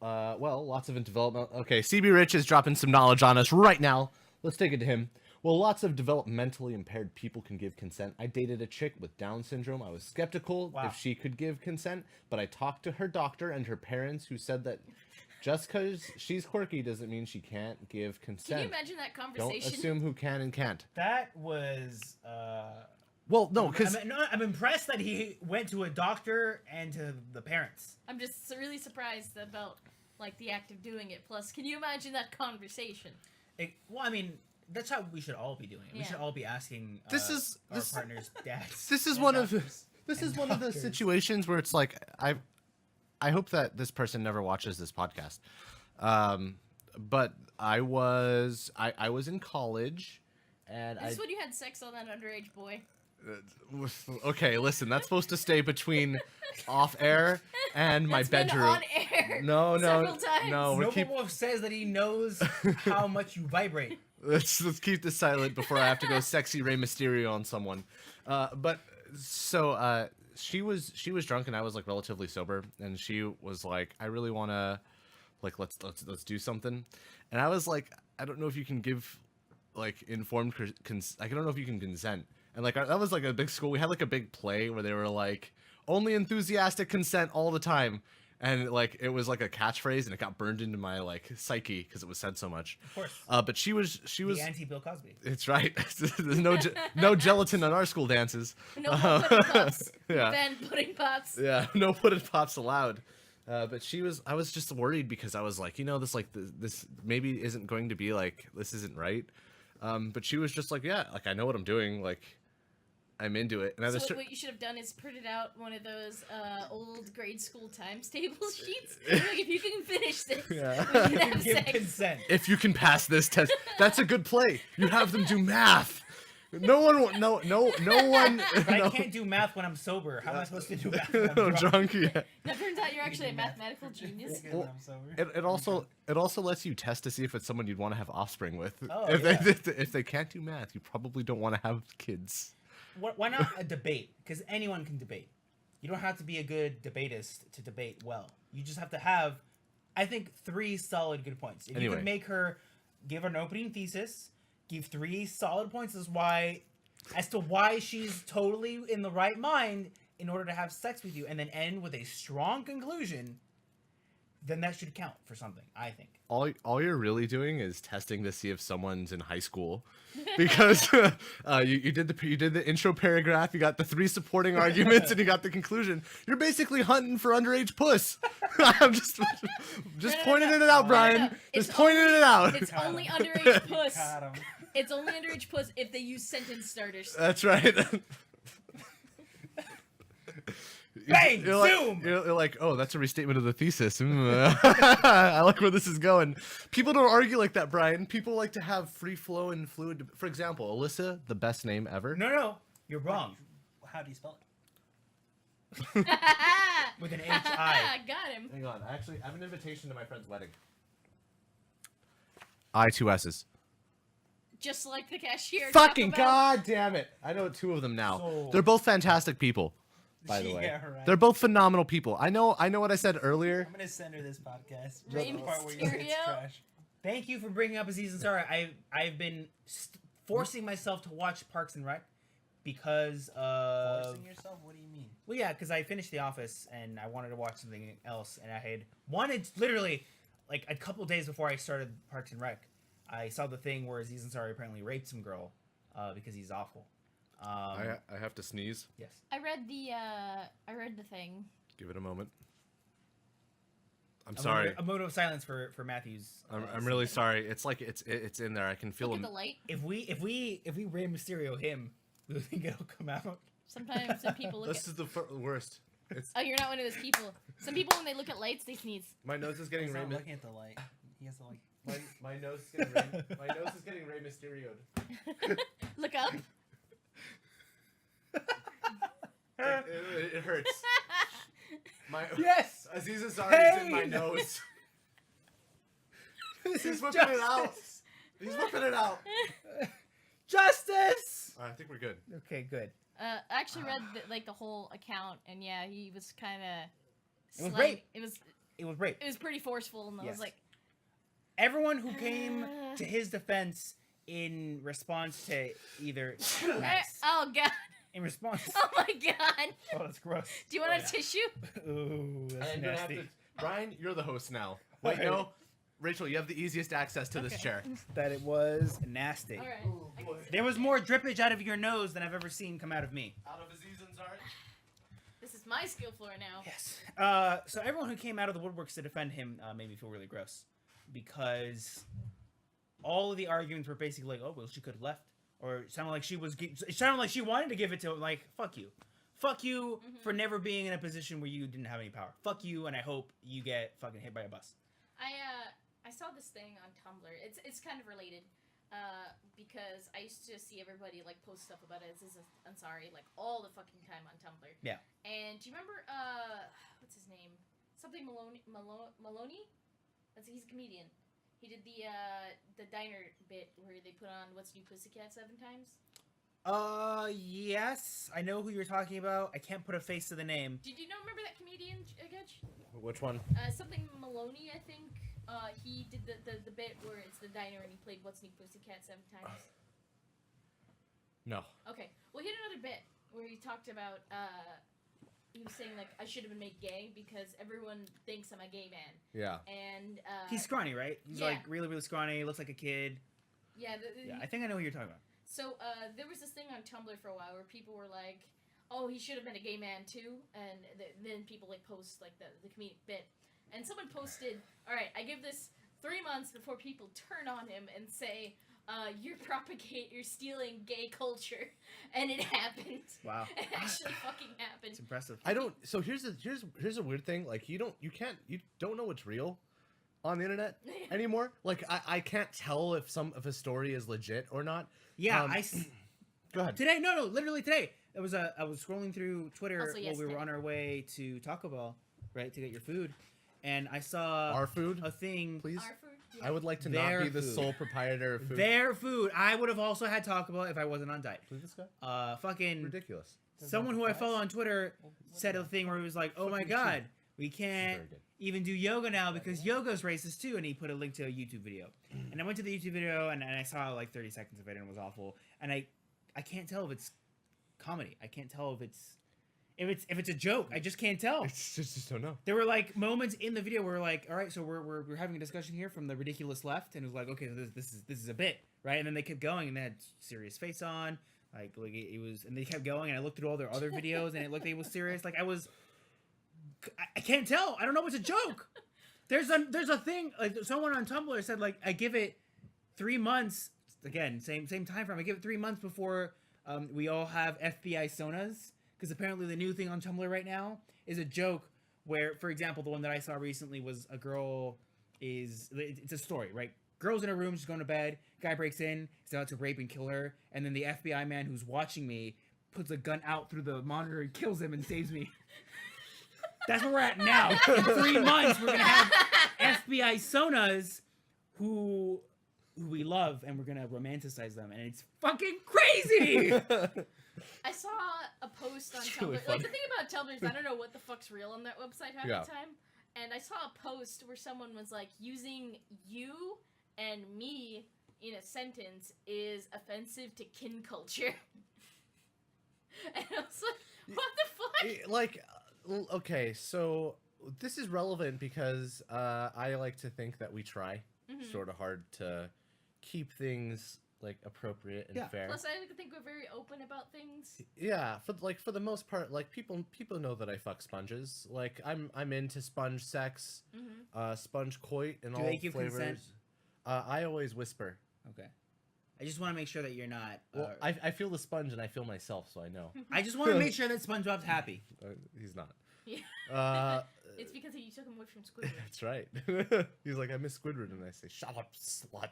Well, lots of development. Okay, CB Rich is dropping some knowledge on us right now. Let's take it to him. Well, lots of developmentally impaired people can give consent. I dated a chick with Down syndrome. I was skeptical Wow. if she could give consent, but I talked to her doctor and her parents, who said that just because she's quirky doesn't mean she can't give Can consent. you imagine that Don't conversation? assume who can and can't. That was Well, no, because I'm impressed that he went to a doctor and to the parents. I'm just really surprised about like the act of doing it. Plus, can you imagine that conversation? Well, I mean, that's how we should all be doing it. We Yeah. should all be asking This is- our this- partners' dads. this is and one of doctors. this is and one of the doctors. situations where it's like I hope that this person never watches this podcast. But I was in college, and Is this when you had sex on that underage boy? okay, listen, that's supposed to stay between off air and my That's been bedroom. on air No, several times. no. We're keep- Nobobov says that he knows how much you vibrate. Let's keep this silent before I have to go sexy Rey Mysterio on someone. But so she was drunk and I was like relatively sober, and she was like, I really want to like let's do something, and I was like, I don't know if you can give like informed I don't know if you can consent. And like that was like a big school. We had like a big play where they were like only enthusiastic consent all the time. And like it was like a catchphrase, and it got burned into my like psyche because it was said so much. Of course. But she was The anti-Bill Cosby. It's right. There's no gelatin on our school dances. No more pudding pops. Yeah. Ben pudding pops. Yeah, no pudding pops allowed. But I was just worried because I was like, this maybe isn't going to be like, this isn't right. But she was just like, yeah, like I know what I'm doing. Like I'm into it. And I So was what you should have done is printed out one of those old grade school times table sheets. Like, if you can finish this, Yeah. we can have Give sex. consent. if you can pass this test, that's a good play. You have them do math. No one. But I no, can't do math when I'm sober. How am I supposed to do math when I'm no, drunk? drunk. Yeah. Now, turns out you're actually a mathematical genius. Good, Well, I'm sober. It also lets you test to see if it's someone you'd want to have offspring with. Oh, If they can't do math, you probably don't want to have kids. Why not a debate? Because anyone can debate. You don't have to be a good debatist to debate well. You just have to have, I think, 3 solid good points. If you Anyway. can make her give her an opening thesis, give 3 solid points as to why she's totally in the right mind in order to have sex with you, and then end with a strong conclusion, then that should count for something, I think. All you're really doing is testing to see if someone's in high school, because you did the intro paragraph, you got the 3 supporting arguments, and you got the conclusion. You're basically hunting for underage puss. I'm just pointing it out, Brian. It's Just pointing it out. It's only underage puss. Got him. It's only underage puss if they use sentence starters. That's right. Bang! You're like, Zoom! you're like, oh, that's a restatement of the thesis. I like where this is going. People don't argue like that, Brian. People like to have free flow and fluid. For example, Alyssa, the best name ever. No, you're wrong. How do you spell it? With an H-I. Got him. Hang on. Actually, I have an invitation to my friend's wedding. I, 2 S's. Just like the cashier. at Fucking Taco Bell. god damn it. I know 2 of them now. So- They're both fantastic people, by the way. Yeah, right. They're both phenomenal people. I know what I said earlier. I'm gonna send her this podcast. Rey The part where you say it's Mysterio? trash. Thank you for bringing up Aziz Ansari. I've been forcing myself to watch Parks and Rec because of... Forcing yourself? What do you mean? Well, yeah, because I finished The Office and I wanted to watch something else, and I had wanted literally like a couple days before I started Parks and Rec. I saw the thing where Aziz Ansari apparently raped some girl because he's awful. I have to sneeze. Yes. I read the thing. Give it a moment. I'm sorry. A moment of silence for Matthew's. I'm really sorry. It's like it's in there. I can feel Look at him. the light. If we Rey Mysterio him, do you think it'll come out? Sometimes some people look This at. is the worst. It's Oh, you're not one of those people. Some people, when they look at lights, they sneeze. my nose is getting He's Rey. not looking at the light. He has to like. My nose is getting Rey. My nose is getting Rey Mysterio. Look up. It hurts. My Yes. Aziz Ansari is in my Hey! nose. This He's is whipping it out. justice. He's whipping it out. Justice. I think we're good. Okay, good. I actually read the whole account, and yeah, he was kind of. It was rape. It was It was rape. pretty forceful, and I Yes. was like, Everyone who came to his defense in response to either oh god, in response. oh my god. Oh, that's gross. Do you want a tissue? Ooh, that's I'm gonna have nasty. to. Brian, you're the host now. Wait, Alright. no. Rachel, you have the easiest access to this Okay. chair. That it was nasty. All right. I can sit There was here. more drippage out of your nose than I've ever seen come out of me. Out of Aziz Ansari. This is my skill floor now. Yes. So everyone who came out of the woodworks to defend him made me feel really gross because all of the arguments were basically like, "Oh, well, she could have left," or it sounded like it sounded like she wanted to give it to him. Like, fuck you for never being in a position where you didn't have any power. Fuck you, and I hope you get fucking hit by a bus. I saw this thing on Tumblr. It's kind of related. Because I used to see everybody like post stuff about Aziz Ansari like all the fucking time on Tumblr. Yeah. And do you remember what's his name? Something Maloney? He's a comedian. He did the diner bit where they put on What's New Pussycat 7 times. Yes, I know who you're talking about. I can't put a face to the name. Did you remember that comedian, Gutch? Which one? Something Maloney, I think. He did the bit where it's the diner and he played What's New Pussycat 7 times. No. Okay. Well, he had another bit where he talked about, he was saying, like, I should have been made gay because everyone thinks I'm a gay man. Yeah. And, He's scrawny, right? He's yeah. like really, really scrawny. Looks like a kid. yeah. Yeah, I think I know who you're talking about. So, there was this thing on Tumblr for a while where people were like, oh, he should have been a gay man too. And then people, like, post, like, the comedic bit. And someone posted, all right, I give this 3 months before people turn on him and say, you're stealing gay culture. And it happened. Wow. It actually fucking happened. It's impressive. I don't. So here's a weird thing. Like you don't know what's real on the internet anymore. Like I can't tell if a story is legit or not. Yeah, Go ahead. today. No, literally today. I was scrolling through Twitter Also while we yesterday. were on our way to Taco Bell, right, to get your food, and I saw Our food, a thing. please. Our food? Yeah. I would like to Their not be the food. sole proprietor of food. Their food. I would have also had Taco Bell if I wasn't on diet. Please, this guy. Fucking Ridiculous. someone who I follow on Twitter said a thing where he was like, "Oh my Fucking god, we can't Very good. even do yoga now because yoga's racist too." And he put a link to a YouTube video, and I went to the YouTube video and I saw like 30 seconds of it and it was awful. And I can't tell if it's comedy. I can't tell if it's a joke. I just can't tell. It's just don't know. There were like moments in the video where we're like, all right, so we're having a discussion here from the ridiculous left, and it was like, okay, so this is a bit, right? And then they kept going, and they had serious face on, like it was, and they kept going, and I looked through all their other videos, and it looked like it was serious. Like I can't tell. I don't know if it's a joke. There's a thing like someone on Tumblr said like I give it 3 months. Again, same time frame. I give it 3 months before we all have FBI sonas. because apparently the new thing on Tumblr right now is a joke where, for example, the one that I saw recently was a girl it's a story, right? Girl's in her room, she's going to bed, guy breaks in, he's about to rape and kill her, and then the FBI man who's watching me puts a gun out through the monitor and kills him and saves me. That's where we're at now. In 3 months, we're going to have FBI Sonas who we love, and we're going to romanticize them, and it's fucking crazy! I saw a post on It's Tumblr. really Like, funny. the thing about Tumblr is I don't know what the fuck's real on that website half Yeah. the time. And I saw a post where someone was like, using you and me in a sentence is offensive to kin culture. And I was like, what the fuck? Like, okay, so this is relevant because I like to think that we try Mhm. sort of hard to keep things like appropriate and Yeah. fair. Plus, I think we're very open about things. Yeah, for the most part, like people know that I fuck sponges. Like I'm into sponge sex, Mm-hmm. sponge coit and Do all they give flavors. consent? I always whisper. Okay. I just want to make sure that you're not... Well, I feel the sponge and I feel myself, so I know. I just want to make sure that SpongeBob's happy. He's not. Yeah. Uh, It's because you took him away from Squidward. that's right. He's like, I miss Squidward, and I say, shut up, slut.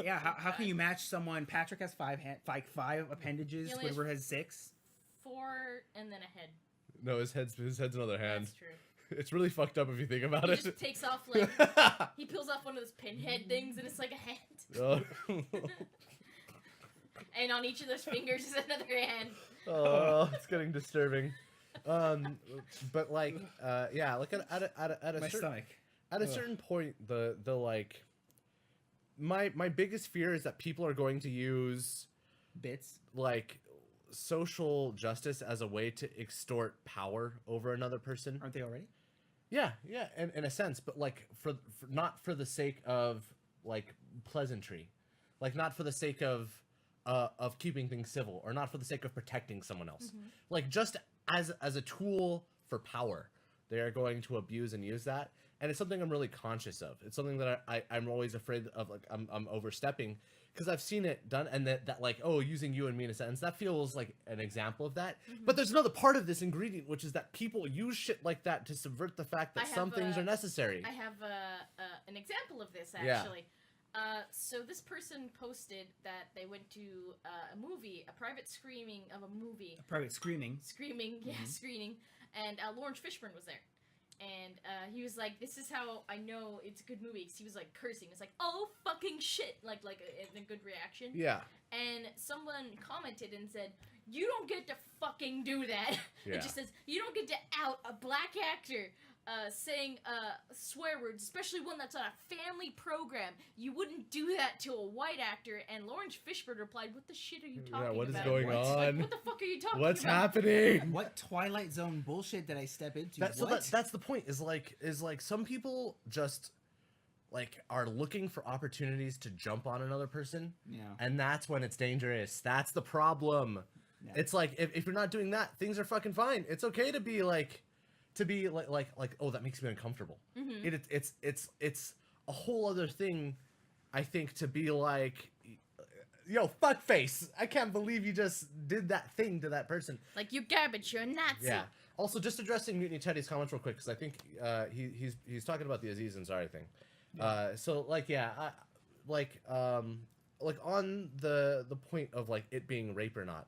Yeah, how can you match someone? Patrick has five appendages. He only has Squidward has 6. 4 and then a head. No, his head's another hand. That's true. It's really fucked up if you think about He it. just takes off, like, he peels off one of those pinhead things and it's like a hand. Oh. And on each of those fingers is another hand. Oh, it's getting disturbing. But like, yeah, like at a My certain stomach. at a Ugh. certain point, the like, my biggest fear is that people are going to use Bits. like social justice as a way to extort power over another person. Aren't they already? Yeah, in a sense, but like for not for the sake of like pleasantry, like not for the sake of keeping things civil, or not for the sake of protecting someone else, like just as a tool for power. They are going to abuse and use that, and it's something I'm really conscious of. It's something that I'm always afraid of, like I'm overstepping, because I've seen it done, and that like, oh, using you and me in a sentence, that feels like an example of that. But there's another part of this ingredient, which is that people use shit like that to subvert the fact that I some have, things are necessary. I have an example of this, Yeah. actually. So this person posted that they went to a movie, a private screening of a movie. Private screaming. Screening, and Lawrence Fishburne was there. And he was like, "This is how I know it's a good movie." 'Cause he was like cursing. It's like, "Oh fucking shit!" Like a good reaction. Yeah, And someone commented and said, "You don't get to fucking do that." Yeah. It just says, "You don't get to out a black actor saying swear words, especially one that's on a family program. You wouldn't do that to a white actor." And Lawrence Fishburne replied, "What the shit are you talking about? what is going What? on? Like, what the fuck are you talking What's about?" happening? What Twilight Zone bullshit did I step into? That's the point. Is like some people just like are looking for opportunities to jump on another person, Yeah. and that's when it's dangerous. That's the problem. Yeah. It's like if you're not doing that, things are fucking fine. It's okay to be like oh, that makes me uncomfortable. Mhm. It's a whole other thing, I think, to be like, yo, fuck face. I can't believe you just did that thing to that person. Like, you're garbage, you're a Nazi. Yeah. Also, just addressing Mutiny Teddy's comments real quick, because I think he's talking about the Aziz Ansari thing. So like, yeah, like on the point of like it being rape or not,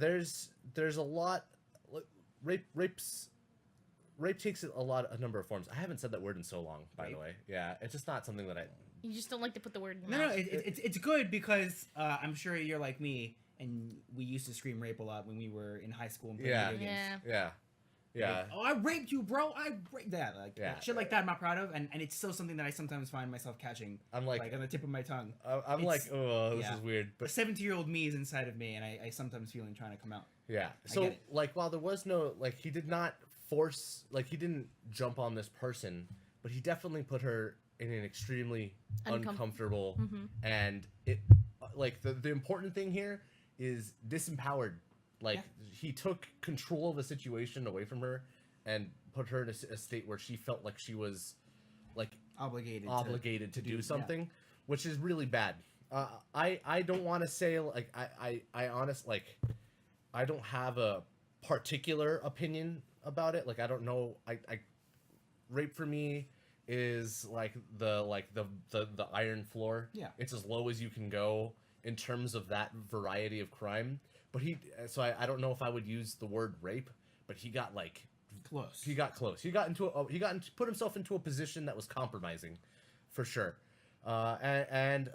there's a lot, like, rape takes a number of forms. I haven't said that word in so long, by the Rape? way. Yeah, it's just not something that I. You just don't like to put the word in No, your no, mouth. it's good because I'm sure you're like me, and we used to scream rape a lot when we were in high school and playing Yeah. video games. Yeah. Yeah. Like, oh, I raped you, bro. I raped that. Like, Yeah. shit like that I'm not proud of, and it's still something that I sometimes find myself catching, I'm like, on the tip of my tongue. I'm like, it's- oh, this yeah. is weird, The but 17-year-old me is inside of me, and I sometimes feel him trying to come out. yeah. I So get it. like, while there was no like, he did not force, like, he didn't jump on this person, but he definitely put her in an extremely uncomfortable, Mhm. and it like the important thing here is disempowered. Like, he took control of the situation away from her and put her in a state where she felt like she was like Obligated to do- do yeah. something, which is really bad. I don't want to say like I honest like I don't have a particular opinion about it. Like I don't know. I rape for me is like the iron floor. Yeah. It's as low as you can go in terms of that variety of crime. But I don't know if I would use the word rape, but he got like Close. he got close. He put himself into a position that was compromising, for sure. And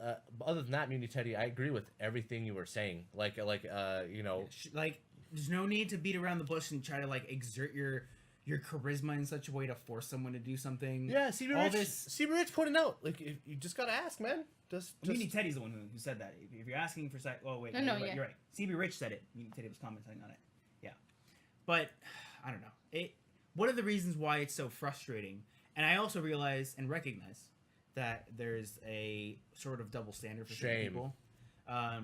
other than that, Muni Teddy, I agree with everything you were saying. Like you know, Like, there's no need to beat around the bush and try to like exert your charisma in such a way to force someone to do something. yeah. CB Rich pointed out, like you just gotta ask, man. Just Muni Teddy's the one who said that. If you're asking for oh wait, No, you're right, yeah. you're right. CB Rich said it. Muni Teddy was commenting on it. Yeah, but I don't know. One of the reasons why it's so frustrating, and I also realize and recognize that there's a sort of double standard for certain Shame. people,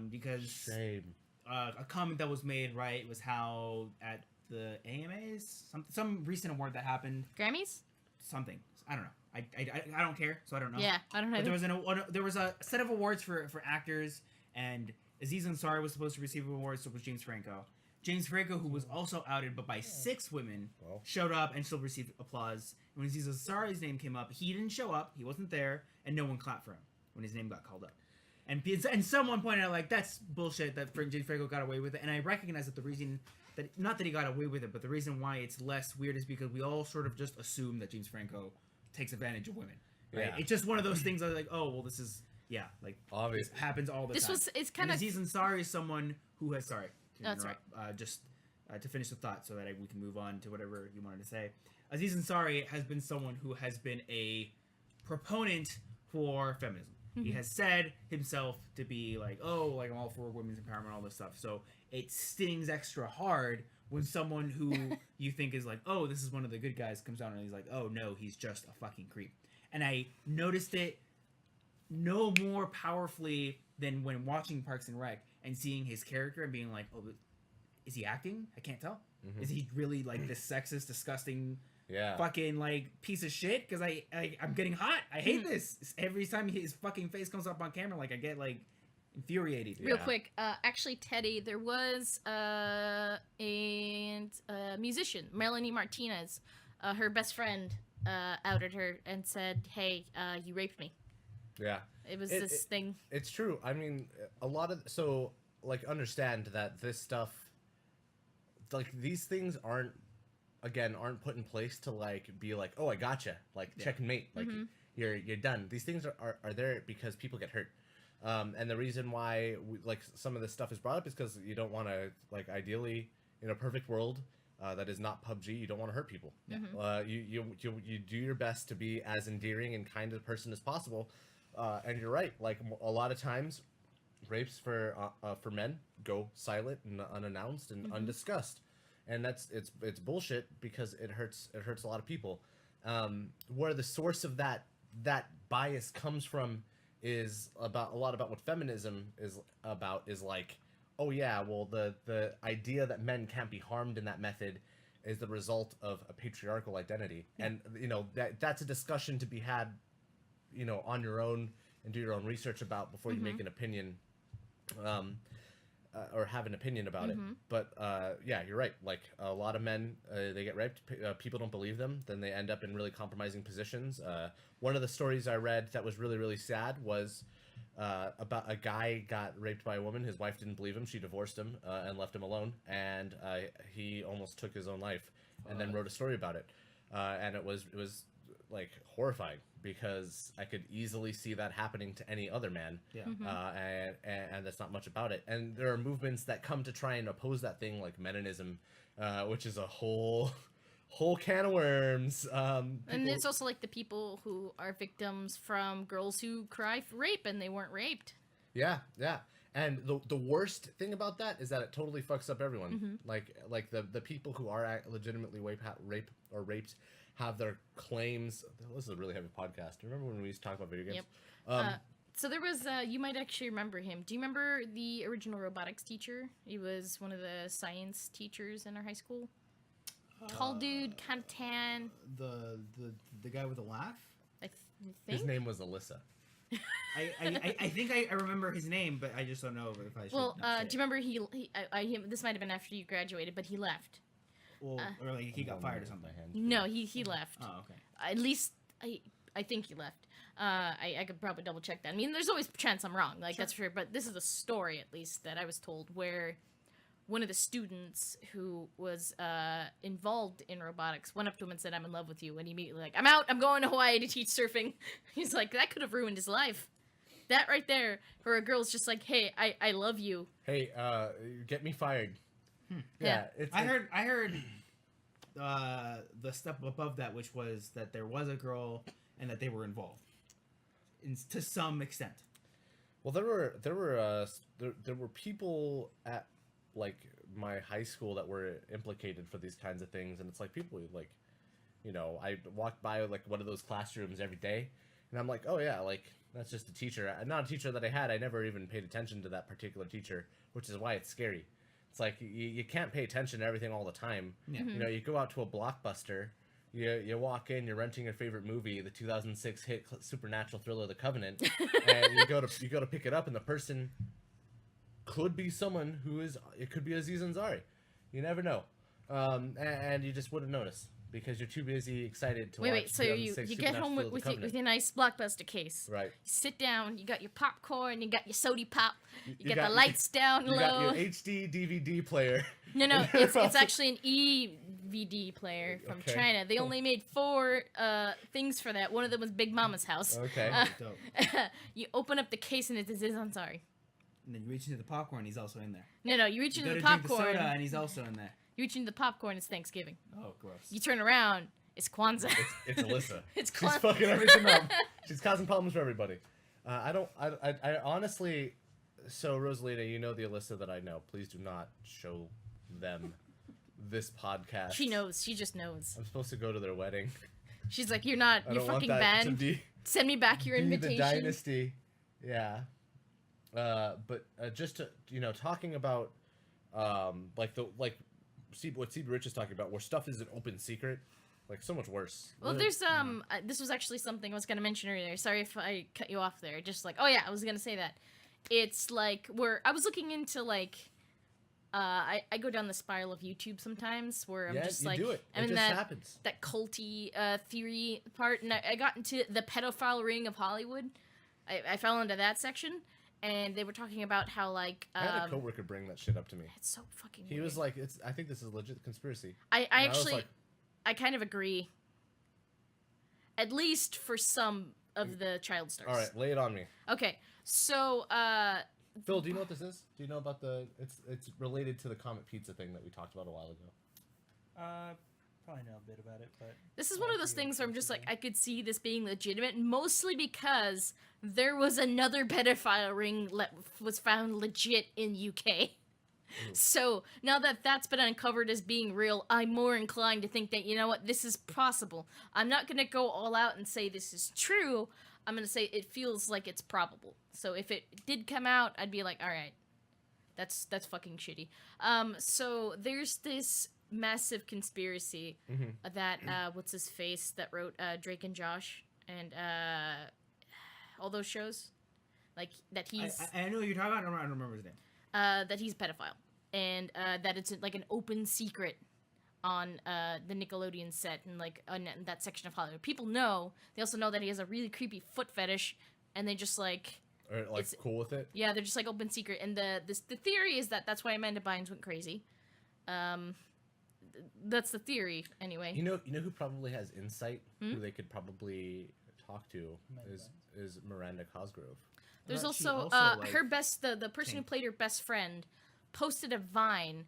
because shame. a comment that was made right was how at the AMAs some recent award that happened Grammys? something I don't know I don't care, so I don't know. Yeah, I don't know. But there was a set of awards for actors, and Aziz Ansari was supposed to receive awards. So was James Franco. James Franco, who was also outed, but by 6 women, Well. showed up and still received applause. And when Aziz Ansari's name came up, he didn't show up. He wasn't there, and no one clapped for him when his name got called up. And someone pointed out, like, that's bullshit that James Franco got away with it. And I recognize that the reason that, not that he got away with it, but the reason why it's less weird is because we all sort of just assume that James Franco takes advantage of women. Right? Yeah. It's just one of those things that like, oh, well, this is, yeah, like, Obvious. this happens all the This time. it's And kind of Aziz Ansari is someone who has, sorry. to No, that's interrupt, just to finish the thought so that we can move on to whatever you wanted to say. Aziz Ansari has been someone who has been a proponent for feminism. He has said himself to be like, oh, like I'm all for women's empowerment, all this stuff. So it stings extra hard when someone who you think is like, oh, this is one of the good guys comes down and he's like, oh no, he's just a fucking creep. And I noticed it no more powerfully than when watching Parks and Rec and seeing his character and being like, oh, is he acting? I can't tell. Mhm. Is he really like this sexist, disgusting, Yeah. fucking like piece of shit? Because I'm getting hot. I hate this. Every time his fucking face comes up on camera, like I get like infuriated. real Yeah. quick. Actually, Teddy, there was a musician, Melanie Martinez. Her best friend outed her and said, "Hey, you raped me." Yeah. It was It- this thing. It's true. I mean, a lot of like understand that this stuff, like these things aren't put in place to like be like, oh, I gotcha, like Yeah. checkmate, like Mhm. you're done. These things are there because people get hurt, and the reason why like some of this stuff is brought up is because you don't want to, like, ideally in a perfect world that is not PUBG, you don't want to hurt people. You do your best to be as endearing and kind of person as possible, and you're right. Like a lot of times, rapes for men go silent and unannounced and undiscussed, and it's bullshit because it hurts a lot of people. Where the source of that bias comes from is about what feminism is about, is like, oh yeah, well the idea that men can't be harmed in that method is the result of a patriarchal identity. And that's a discussion to be had on your own and do your own research about before you make an opinion, or have an opinion about it. But yeah, you're right. Like a lot of men, they get raped. People don't believe them. Then they end up in really compromising positions. One of the stories I read that was really, really sad was about a guy got raped by a woman. His wife didn't believe him. She divorced him and left him alone. And he almost took his own life, and then wrote a story about it. And it was like horrifying, because I could easily see that happening to any other man. Yeah. And that's not much about it. And there are movements that come to try and oppose that thing, like Meninism, which is a whole can of worms. And People- it's also like the people who are victims from girls who cry for rape and they weren't raped. Yeah. And the worst thing about that is that it totally fucks up everyone. Like the people who are legitimately raped have their claims. This is a really heavy podcast. Remember when we used to talk about video games? Yep. So there was, you might actually remember him. Do you remember the original robotics teacher? He was one of the science teachers in our high school. Tall dude, kind of tan. The guy with the laugh. I think. His name was Alyssa. I think I remember his name, but I just don't know if I should. Well, not say do you remember this might have been after you graduated, but he left. Well, or like he got fired or something. No, he left. Oh, okay. At least I think he left. I could probably double check that. I mean, there's always a chance I'm wrong, like that's for sure. But this is a story, at least, that I was told, where one of the students who was involved in robotics went up to him and said, "I'm in love with you," and he immediately like, "I'm out. I'm going to Hawaii to teach surfing." He's like, that could have ruined his life. That right there, for a girl's just like, "Hey, I love you." Hey, get me fired. Yeah. I heard the step above that, which was that there was a girl and that they were involved, to some extent. Well, there were people at like my high school that were implicated for these kinds of things, and it's like people like, you know, I walked by like one of those classrooms every day, and I'm like, oh yeah, like that's just a teacher, not a teacher that I had. I never even paid attention to that particular teacher, which is why it's scary. It's like you can't pay attention to everything all the time. Yeah. You know, you go out to a Blockbuster, you walk in, you're renting your favorite movie, the 2006 hit supernatural thriller The Covenant, and you go to pick it up, and the person could be someone it could be Aziz Ansari. You never know. And you just wouldn't notice because you're too busy excited to watch Wait, so you 2006 get home Supernatural with The your Covenant. nice Blockbuster case. Right. You sit down, you got your popcorn, you got your sody pop, you got got- the lights down You low. got your HD DVD player. No, it's actually an EVD player from Okay. China. They only made 4 things for that. One of them was Big Mama's house. Okay. Dope. You open up the case and it's Aziz Ansari. And then you reach into the popcorn, he's also in there. No, you reach You into go the to drink the popcorn. soda, and he's also in there. You reach into the popcorn, it's Thanksgiving. Oh, gross. You turn around, it's Kwanzaa. It's Alyssa. It's She's Kwanzaa. fucking everything up. She's causing problems for everybody. I honestly, so Rosalita, you know the Alyssa that I know. Please do not show them this podcast. She knows. She just knows. I'm supposed to go to their wedding. She's like, you're not. I You're don't want fucking that to banned. be, Send me back your be the invitation. dynasty. Yeah. But just to, talking about what CB Rich is talking about, where stuff is an open secret, like so much worse. Well, there's this was actually something I was gonna mention earlier. Sorry if I cut you off there. Just like, oh yeah, I was gonna say that. It's like where I was looking into like, I go down the spiral of YouTube sometimes where I'm just you like, do it. I'm It in just that happens. that culty theory part, and I got into the pedophile ring of Hollywood. I fell into that section, and they were talking about how like I had a coworker bring that shit up to me. it's so fucking. He weird. was like, I think this is a legit conspiracy. I And I was actually, like- I kind of agree. At least for some of the child stars. All right, lay it on me. Okay, so Phil, do you know what this is? Do you know about it's related to the Comet Pizza thing that we talked about a while ago. Probably know a bit about it, but this is one of those things where I'm just like, I could see this being legitimate, mostly because there was another pedophile ring was found legit in UK. So now that that's been uncovered as being real, I'm more inclined to think that, you know what, this is possible. I'm not going to go all out and say this is true. I'm going to say it feels like it's probable. So if it did come out, I'd be like, all right, that's fucking shitty. So there's this massive conspiracy that, what's his face, that wrote Drake and Josh and all those shows. Like, that he's... I know what you're talking about. I don't remember his name. that he's a pedophile, and that it's like an open secret on the Nickelodeon set and like on that section of Hollywood. People know. They also know that he has a really creepy foot fetish, and they just like, Or like It's- cool with it. yeah, they're just like open secret. And the theory is that that's why Amanda Bynes went crazy. That's the theory, anyway. You know who probably has insight, Hmm? who they could probably talk to Amanda is Miranda Cosgrove. There's But she also, like, her best, the person who changed. played her best friend posted a Vine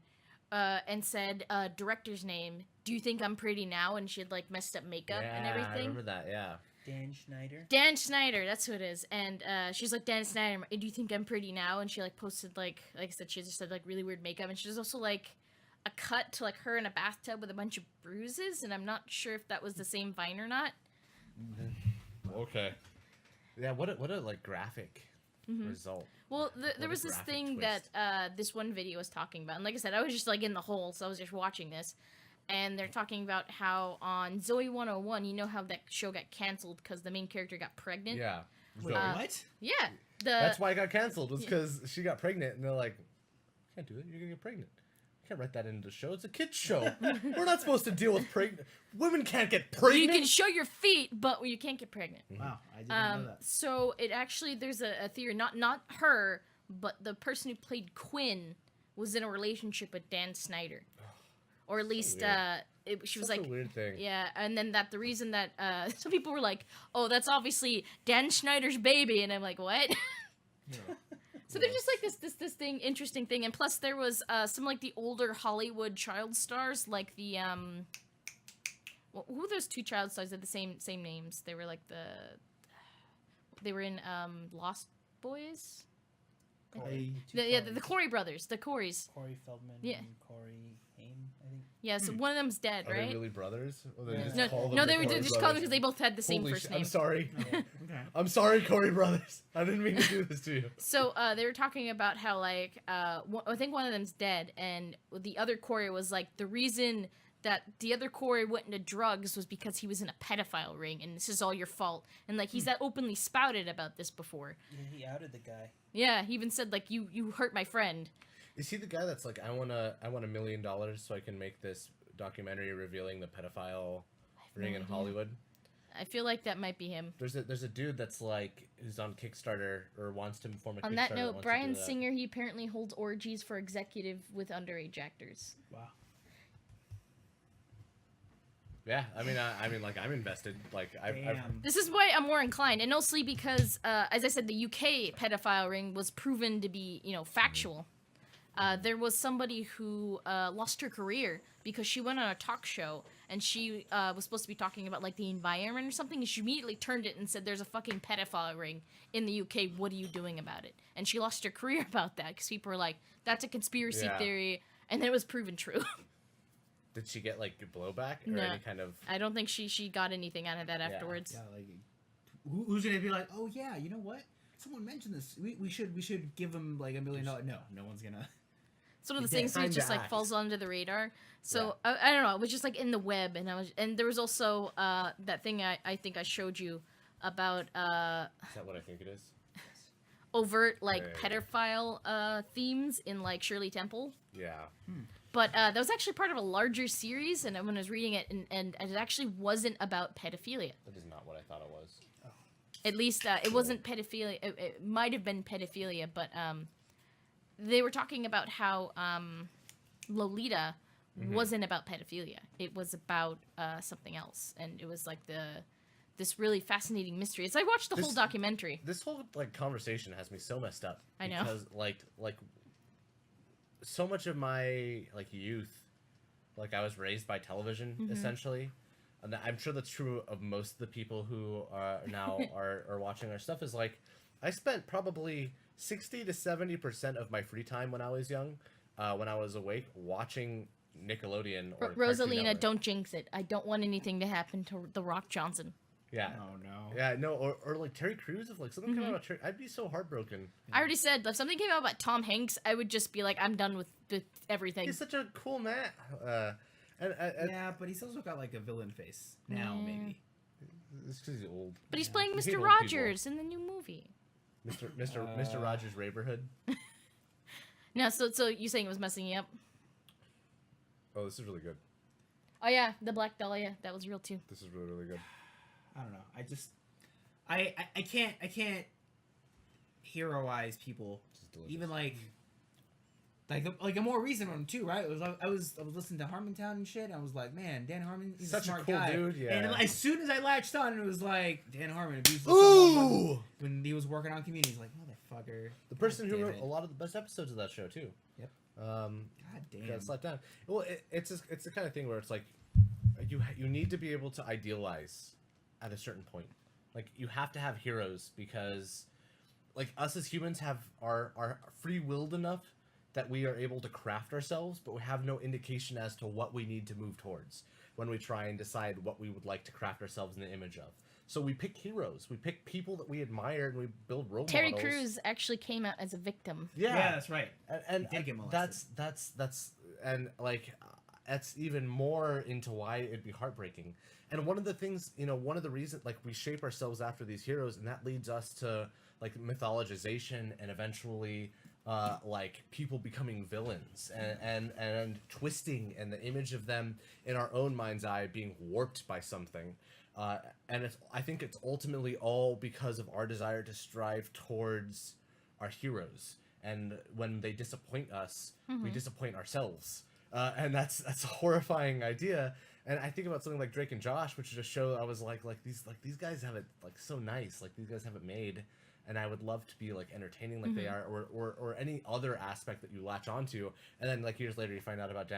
and said, director's name, do you think I'm pretty now? And she had like messed up makeup and I everything. remember that. Yeah. Dan Schneider. Dan Schneider, that's who it is. And she's like, Dan Schneider, do you think I'm pretty now? And she like posted like I said, she just had like really weird makeup. And she's also like a cut to like her in a bathtub with a bunch of bruises. And I'm not sure if that was the same Vine or not. Okay. Yeah. What a like graphic result. Well, What there a was this graphic thing twist. that this one video was talking about. And like I said, I was just like in the hole, so I was just watching this. And they're talking about how on Zoe 101, you know how that show got canceled because the main character got pregnant? Yeah. Wait, Zoe. what? Yeah, That's why it got canceled. Was Yeah. because she got pregnant, and they're like, "Can't do it. You're gonna get pregnant. You can't write that into the show. It's a kids show. We're not supposed to deal with pregnant. Women can't get you pregnant." can show your feet, but you can't get pregnant. Wow, I didn't know that. So it actually there's a theory, not her, but the person who played Quinn was in a relationship with Dan Snyder, or at least weird. she was Such like. a weird thing. Yeah, and then the reason that some people were like, "Oh, that's obviously Dan Schneider's baby," and I'm like, "What?" So there's just like this thing, interesting thing, and plus there was some like the older Hollywood child stars, like the who are those two child stars that the same names? They were like they were in Lost Boys. The Corey brothers, the Coreys. Corey Feldman Yeah. and Corey Haim, I think. Yeah, so one of them's dead, Are right? they really brothers? Or they Yeah. just No, call them no, the they were Coen just called brothers? because they both had the same Holy first shit, name. I'm sorry. Okay. I'm sorry, Corey brothers. I didn't mean to do this to you. So they were talking about how like I think one of them's dead, and the other Corey was like the reason that the other Corey went into drugs was because he was in a pedophile ring, and this is all your fault. And like he's that openly spouted about this before. Yeah, he outed the guy. Yeah, he even said like you hurt my friend. Is he the guy that's like, I want $1 million so I can make this documentary revealing the pedophile ring in idea. Hollywood? I feel like that might be him. There's a dude that's like who's on Kickstarter or wants to form a Kickstarter. On that wants note, to Bryan do that. Singer, he apparently holds orgies for executive with underage actors. Wow. Yeah, I mean, like I'm invested. Like I've Damn. This is why I'm more inclined, and mostly because, as I said, the UK pedophile ring was proven to be, factual. There was somebody who lost her career because she went on a talk show and she was supposed to be talking about like the environment or something, and she immediately turned it and said, "There's a fucking pedophile ring in the UK. What are you doing about it?" And she lost her career about that because people were like, "That's a conspiracy Yeah. theory," and then it was proven true. Did she get like blowback or No. any kind of? I don't think she got anything out of that afterwards. Yeah, like who's gonna be like, oh yeah, you know what? Someone mentioned this. We should give them like $1 million. No one's gonna. It's one of those They things that kinda just like act. falls under the radar. So I don't know. It was just like in the web, and there was also that thing I think I showed you about Is that what I think it is? overt like Yeah. pedophile themes in like Shirley Temple. Yeah. But that was actually part of a larger series, and when I was reading it, and it actually wasn't about pedophilia. That is not what I thought it was. At least it wasn't pedophilia. It might have been pedophilia, but they were talking about how Lolita wasn't about pedophilia. It was about something else, and it was like this really fascinating mystery. As I watched the whole This- documentary. This whole like conversation has me so messed up. I know. Because like so much of my like youth, like I was raised by television Mm-hmm. essentially, and I'm sure that's true of most of the people who now are watching our stuff. Is like I spent probably 60 to 70% of my free time when I was young, when I was awake, watching Nickelodeon or Cartoon Rosalina, Network. don't jinx it. I don't want anything to happen to The Rock Johnson. Yeah. Oh no. Yeah, no, or like Terry Crews, if like something Mm-hmm. came out about Terry, I'd be so heartbroken. I already said if something came out about Tom Hanks, I would just be like, I'm done with everything. He's such a cool man. And Yeah, but he's also got like a villain face now, Yeah. maybe. it's because he's old. But he's playing I hate Mr. old Rogers in the new movie. Mr. Rogers' Neighborhood. No, so you saying it was messing you up? Oh, this is really good. Oh yeah, the Black Dahlia, that was real too. This is really, really good. I don't know. I just, I can't heroize people. This is delicious. Even like a more recent one too, right? It was I was listening to Harmontown and shit. And I was like, man, Dan Harmon, he's Such a a smart cool guy. dude, yeah. And as soon as I latched on, it was like Dan Harmon abused his son Ooh! when he was working on Community. He's like, motherfucker. The person God who damn wrote it. a lot of the best episodes of that show too. Yep. God God damn. Got slapped down. Well, it's the kind of thing where it's like you need to be able to idealize at a certain point. Like you have to have heroes because like us as humans are free-willed enough that we are able to craft ourselves, but we have no indication as to what we need to move towards when we try and decide what we would like to craft ourselves in the image of. So we pick heroes, we pick people that we admire, and we build role Terry models. Crews actually came out as a victim. Yeah, that's right. and He did get molested. that's and like that's even more into why it'd be heartbreaking. And one of the things, one of the reasons, like, we shape ourselves after these heroes, and that leads us to, like, mythologization and eventually, like, people becoming villains and twisting, and the image of them in our own mind's eye being warped by something. And I think it's ultimately all because of our desire to strive towards our heroes. And when they disappoint us, we disappoint ourselves. And that's a horrifying idea. And I think about something like Drake and Josh, which is a show I was like these guys have it like so nice, like these guys have it made, and I would love to be like entertaining like they are, or any other aspect that you latch onto, and then like years later you find out about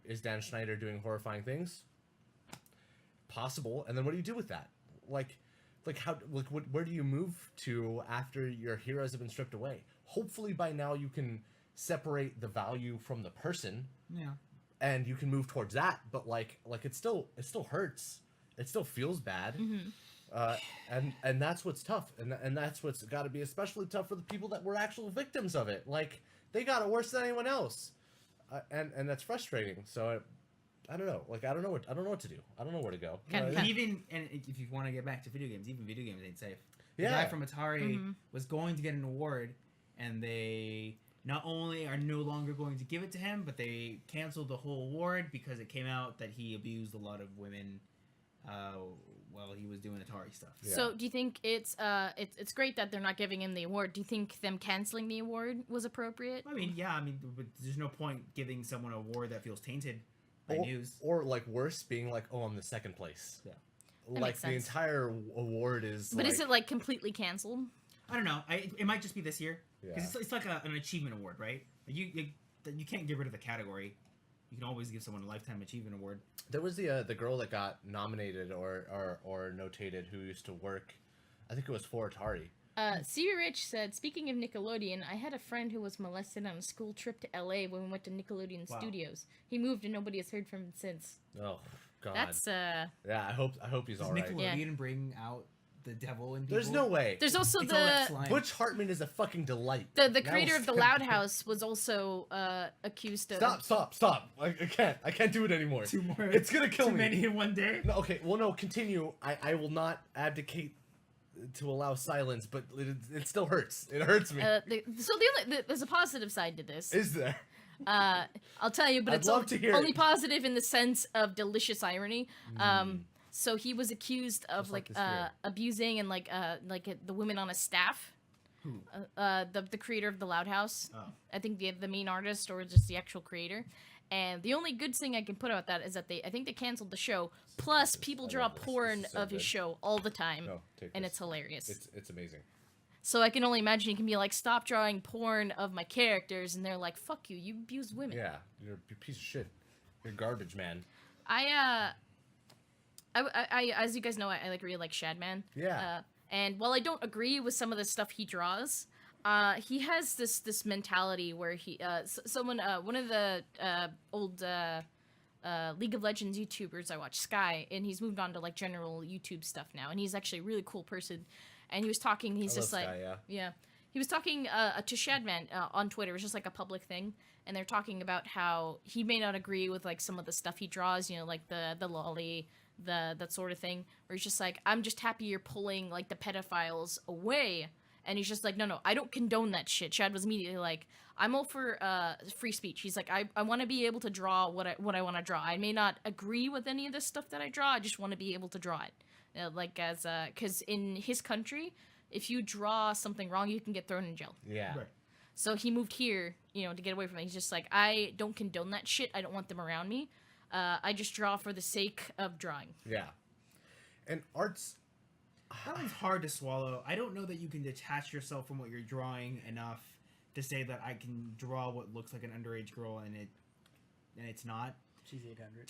is Dan Schneider doing horrifying things? Possible. And then what do you do with that? Like how, like, where do you move to after your heroes have been stripped away? Hopefully by now you can separate the value from the person. Yeah. And you can move towards that, but like it still hurts. It still feels bad. And that's what's tough, and that's what's got to be especially tough for the people that were actual victims of it. Like, they got it worse than anyone else, and that's frustrating. So I don't know. Like, I don't know what to do. I don't know where to go. Even if you want to get back to video games, even video games ain't safe. Yeah. The guy from Atari was going to get an award, and they not only are no longer going to give it to him, but they canceled the whole award because it came out that he abused a lot of women while he was doing Atari stuff. Yeah. So do you think it's great that they're not giving him the award? Do you think them canceling the award was appropriate? I mean, yeah. I mean, but there's no point giving someone an award that feels tainted by news. Or like worse, being like, oh, I'm the second place. Yeah. That Like makes the sense. entire award is. But is it like completely canceled? I don't know. It might just be this year because Yeah. it's like an achievement award, right? You can't get rid of the category. You can always give someone a lifetime achievement award. There was the girl that got nominated or notated who used to work, I think it was for Atari. C. Rich said, speaking of Nickelodeon, I had a friend who was molested on a school trip to LA when we went to Nickelodeon Wow. Studios. He moved and nobody has heard from him since. Oh God. That's Yeah, I hope he's Does all right. Nickelodeon bring out the devil in people? There's no way. There's also It's all that the slime. Butch Hartman is a fucking delight. the creator of the Loud House was also accused of Stop! I can't do it anymore. Two more. It's gonna kill too me. many in one day. No, okay. Well, no. Continue. I will not abdicate to allow silence, but it still hurts. It hurts me. There's a positive side to this. Is there? I'll tell you, but I'd it's love to hear only it. positive in the sense of delicious irony. So he was accused of Just like like this year. abusing and like the women on his staff. Who? The creator of the Loud House. Oh. I think the main artist or just the actual creator. And the only good thing I can put about that is that I think they canceled the show. Plus, people I draw love this. porn This is so of his good. show all the time, No, take and this. it's hilarious. It's amazing. So I can only imagine he can be like, "Stop drawing porn of my characters," and they're like, "Fuck you, you abuse women." Yeah, you're a piece of shit. You're garbage, man. I as you guys know, I like really like Shadman. Yeah. And while I don't agree with some of the stuff he draws, he has this mentality where he one of the old League of Legends YouTubers I watch, Sky, and he's moved on to like general YouTube stuff now, and he's actually a really cool person. And he was talking, he's I just love like, Sky, yeah. he was talking to Shadman on Twitter. It was just like a public thing, and they're talking about how he may not agree with like some of the stuff he draws, you know, like the lolly, that sort of thing. Where he's just like, I'm just happy you're pulling like the pedophiles away, and he's just like, no, I don't condone that shit. Shad was immediately like, I'm all for free speech. He's like, I want to be able to draw what I want to draw. I may not agree with any of this stuff that I draw. I just want to be able to draw it. Like as because in his country, if you draw something wrong, you can get thrown in jail. Yeah. Right. So he moved here, you know, to get away from it. He's just like, I don't condone that shit. I don't want them around me. I just draw for the sake of drawing. Yeah. And art's That one's hard to swallow. I don't know that you can detach yourself from what you're drawing enough to say that I can draw what looks like an underage girl and it's not. She's 800.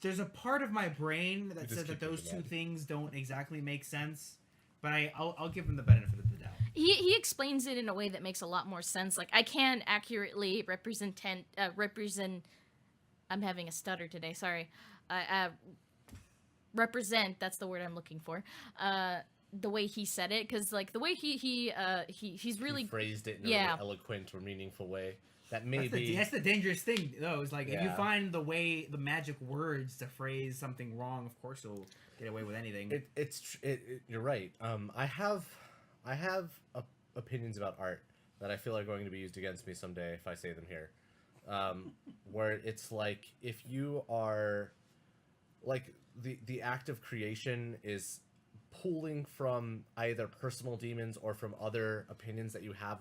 There's a part of my brain that just says that keep those thinking two that. things don't exactly make sense, but I'll give him the benefit of the doubt. He explains it in a way that makes a lot more sense. Like I can accurately represent. I'm having a stutter today. Sorry. Represent. That's the word I'm looking for. The way he said it, because like the way he's really he phrased it in a yeah. really eloquent or meaningful way. that maybe That's the dangerous thing, though. Is like if you Yeah. find the magic words to phrase something wrong, of course you'll get away with anything. you're right. I have opinions about art that I feel are going to be used against me someday if I say them here. Where it's like if you are like the act of creation is pulling from either personal demons or from other opinions that you have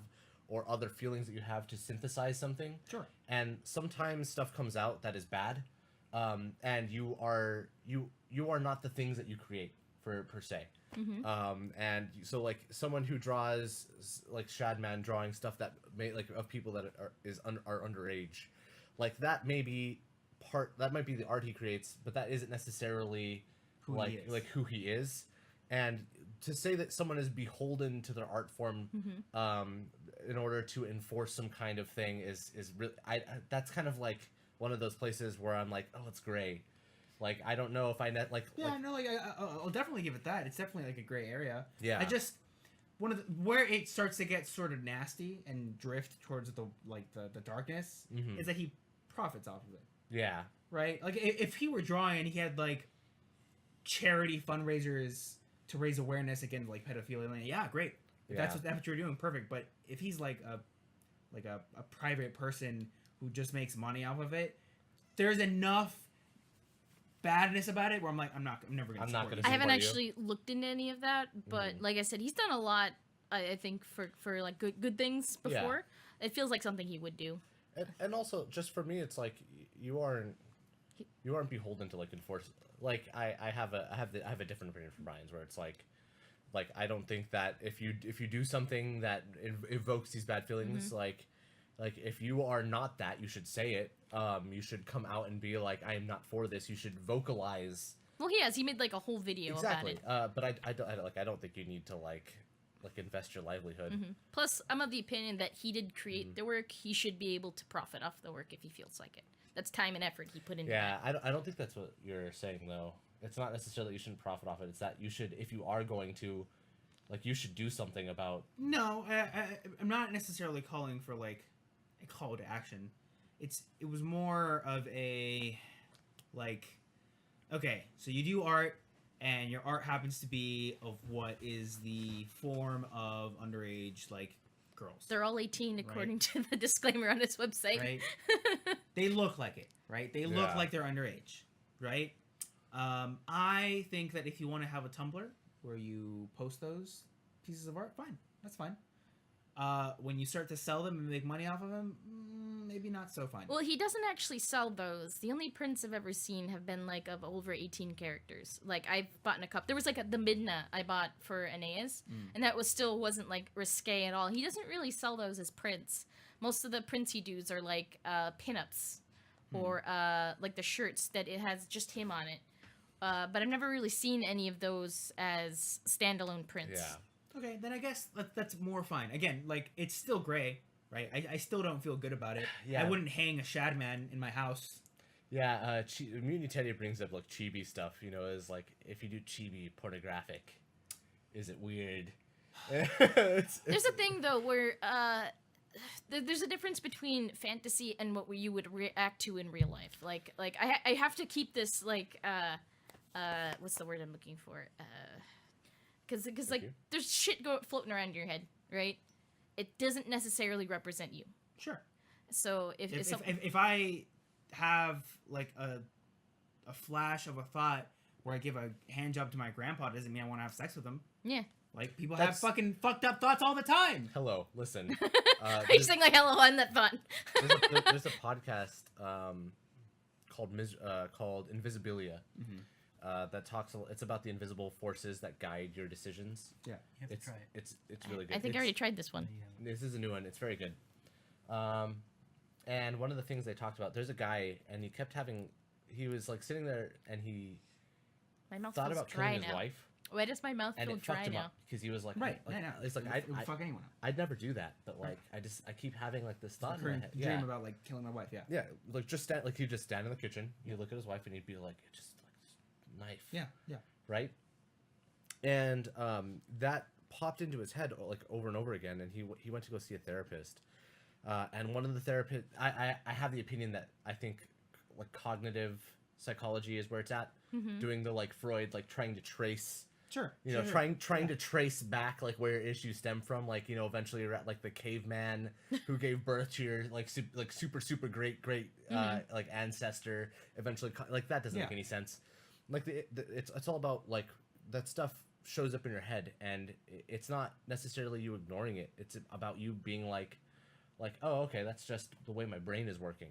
or other feelings that you have to synthesize something. Sure. And sometimes stuff comes out that is bad, and you are not the things that you create per se. So like someone who draws like Shadman drawing stuff that may like of people that are underage, like that may be that might be the art he creates, but that isn't necessarily Who he is. like who he is. And to say that someone is beholden to their art form in order to enforce some kind of thing is really that's kind of like one of those places where I'm like, oh, it's gray. Like I don't know if Yeah, like, no, like I'll definitely give it that. It's definitely like a gray area. Yeah. I just where it starts to get sort of nasty and drift towards the darkness is that he profits off of it, yeah. right? Like if he were drawing and he had like charity fundraisers to raise awareness against like pedophilia, like, yeah, great. If that's what you're doing, perfect. But if he's like a private person who just makes money off of it, there's enough badness about it where I'm like, I'm never gonna. I'm not gonna I haven't support you. actually looked into any of that, but like I said, he's done a lot. I think for like good things before. It feels like something he would do. And also just for me, it's like you aren't beholden to like enforce. Like I have a different opinion from Brian's where it's like I don't think that if you do something that evokes these bad feelings, like if you are not that, you should say it. You should come out and be like, I am not for this. You should vocalize. Well, he has. He made like a whole video Exactly. about it. But I don't think you need to like invest your livelihood. Plus, I'm of the opinion that he did create the work. He should be able to profit off the work if he feels like it. That's time and effort he put into Yeah, that. I don't think that's what you're saying though. It's not necessarily that you shouldn't profit off it. It's that you should, if you are going to, like, you should do something about. No, I'm not necessarily calling for like a call to action. It was more of a like, okay, so you do art, and your art happens to be of what is the form of underage like girls. They're all 18 according to the disclaimer on his website. Right? They look like it, right? They look Yeah. like they're underage, right? I think that if you want to have a Tumblr where you post those pieces of art, fine. That's fine. When you start to sell them and make money off of them, maybe not so fine. Well, he doesn't actually sell those. The only prints I've ever seen have been like of over 18 characters. Like I've bought in a cup. There was like the Midna I bought for Aeneas, and that wasn't like risque at all. He doesn't really sell those as prints. Most of the prints he does are like pinups or like the shirts that it has just him on it. But I've never really seen any of those as standalone prints. Yeah. Okay, then I guess that's more fine. Again, like, it's still gray, right? I still don't feel good about it. Yeah. I wouldn't hang a Shadman in my house. Yeah, Mutiny Teddy brings up like chibi stuff. You know, is like if you do chibi pornographic, is it weird? There's a thing though where there's a difference between fantasy and what you would react to in real life. Like I have to keep this like what's the word I'm looking for? Because like you. there's shit floating around your head, right? It doesn't necessarily represent you. Sure. So If I have like a flash of a thought where I give a hand job to my grandpa, doesn't mean I want to have sex with him. yeah. Like, people have That's- fucking fucked up thoughts all the time. Hello, listen. Are you saying like hello on that thought? There's a podcast called Invisibilia that talks. It's about the invisible forces that guide your decisions. Yeah. You have to try it. It's really good. I think I already tried this one. This is a new one. It's very good. And one of the things they talked about, there's a guy, and he was like sitting there, and he My mouth thought feels about dry killing his now. wife, Why does my mouth and feel it fucked dry him now? up because he was like, Right. like, I know. it's like It would fuck anyone up. I'd never do that, but like I keep having like this thought in my Recurring head. dream Yeah. about like killing my wife. Yeah. Yeah, like he'd just stand in the kitchen, he'd look at his wife, and he'd be like, just like knife. Yeah. Yeah. Right. And that popped into his head like over and over again, and he went to go see a therapist, And one of the therapists, I have the opinion that I think like cognitive psychology is where it's at, doing the like Freud, like trying to trace, Sure. you know, sure. trying to trace back like where issues stem from, like, you know, eventually you're at like the caveman who gave birth to your like super great like ancestor, eventually like that doesn't Yeah. make any sense. Like it's all about like that stuff shows up in your head, and it's not necessarily you ignoring it, it's about you being like, oh, okay, that's just the way my brain is working.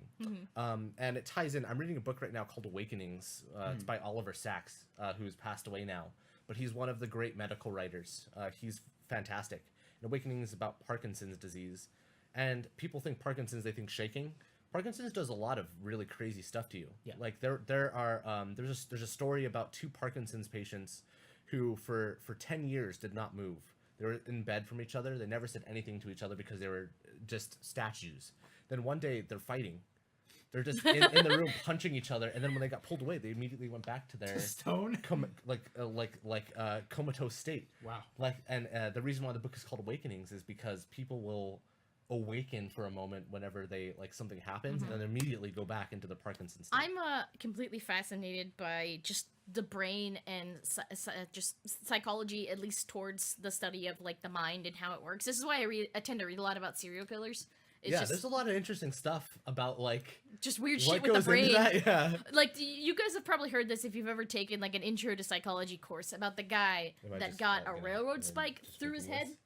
And it ties in. I'm reading a book right now called Awakenings. It's by Oliver Sacks, who's passed away now, but he's one of the great medical writers. He's fantastic. And Awakenings is about Parkinson's disease, and people think Parkinson's, they think shaking. Parkinson's does a lot of really crazy stuff to you. Yeah. Like there are there's a story about 2 Parkinson's patients who for 10 years did not move. They were in bed from each other. They never said anything to each other because they were just statues. Then one day they're fighting. They're just in the room punching each other. And then when they got pulled away, they immediately went back to their Stone. comatose state. Wow. And the reason why the book is called Awakenings is because people will awaken for a moment whenever they like something happens, and then immediately go back into the Parkinson's state. I'm completely fascinated by just the brain and just psychology, at least towards the study of like the mind and how it works. This is why I tend to read a lot about serial killers. It's yeah, just, there's a lot of interesting stuff about like just weird what shit with the goes brain. into that. Yeah. Like, you guys have probably heard this if you've ever taken like an intro to psychology course about the guy Am I that just, got a gonna- railroad I'm spike just through his drinking head. this?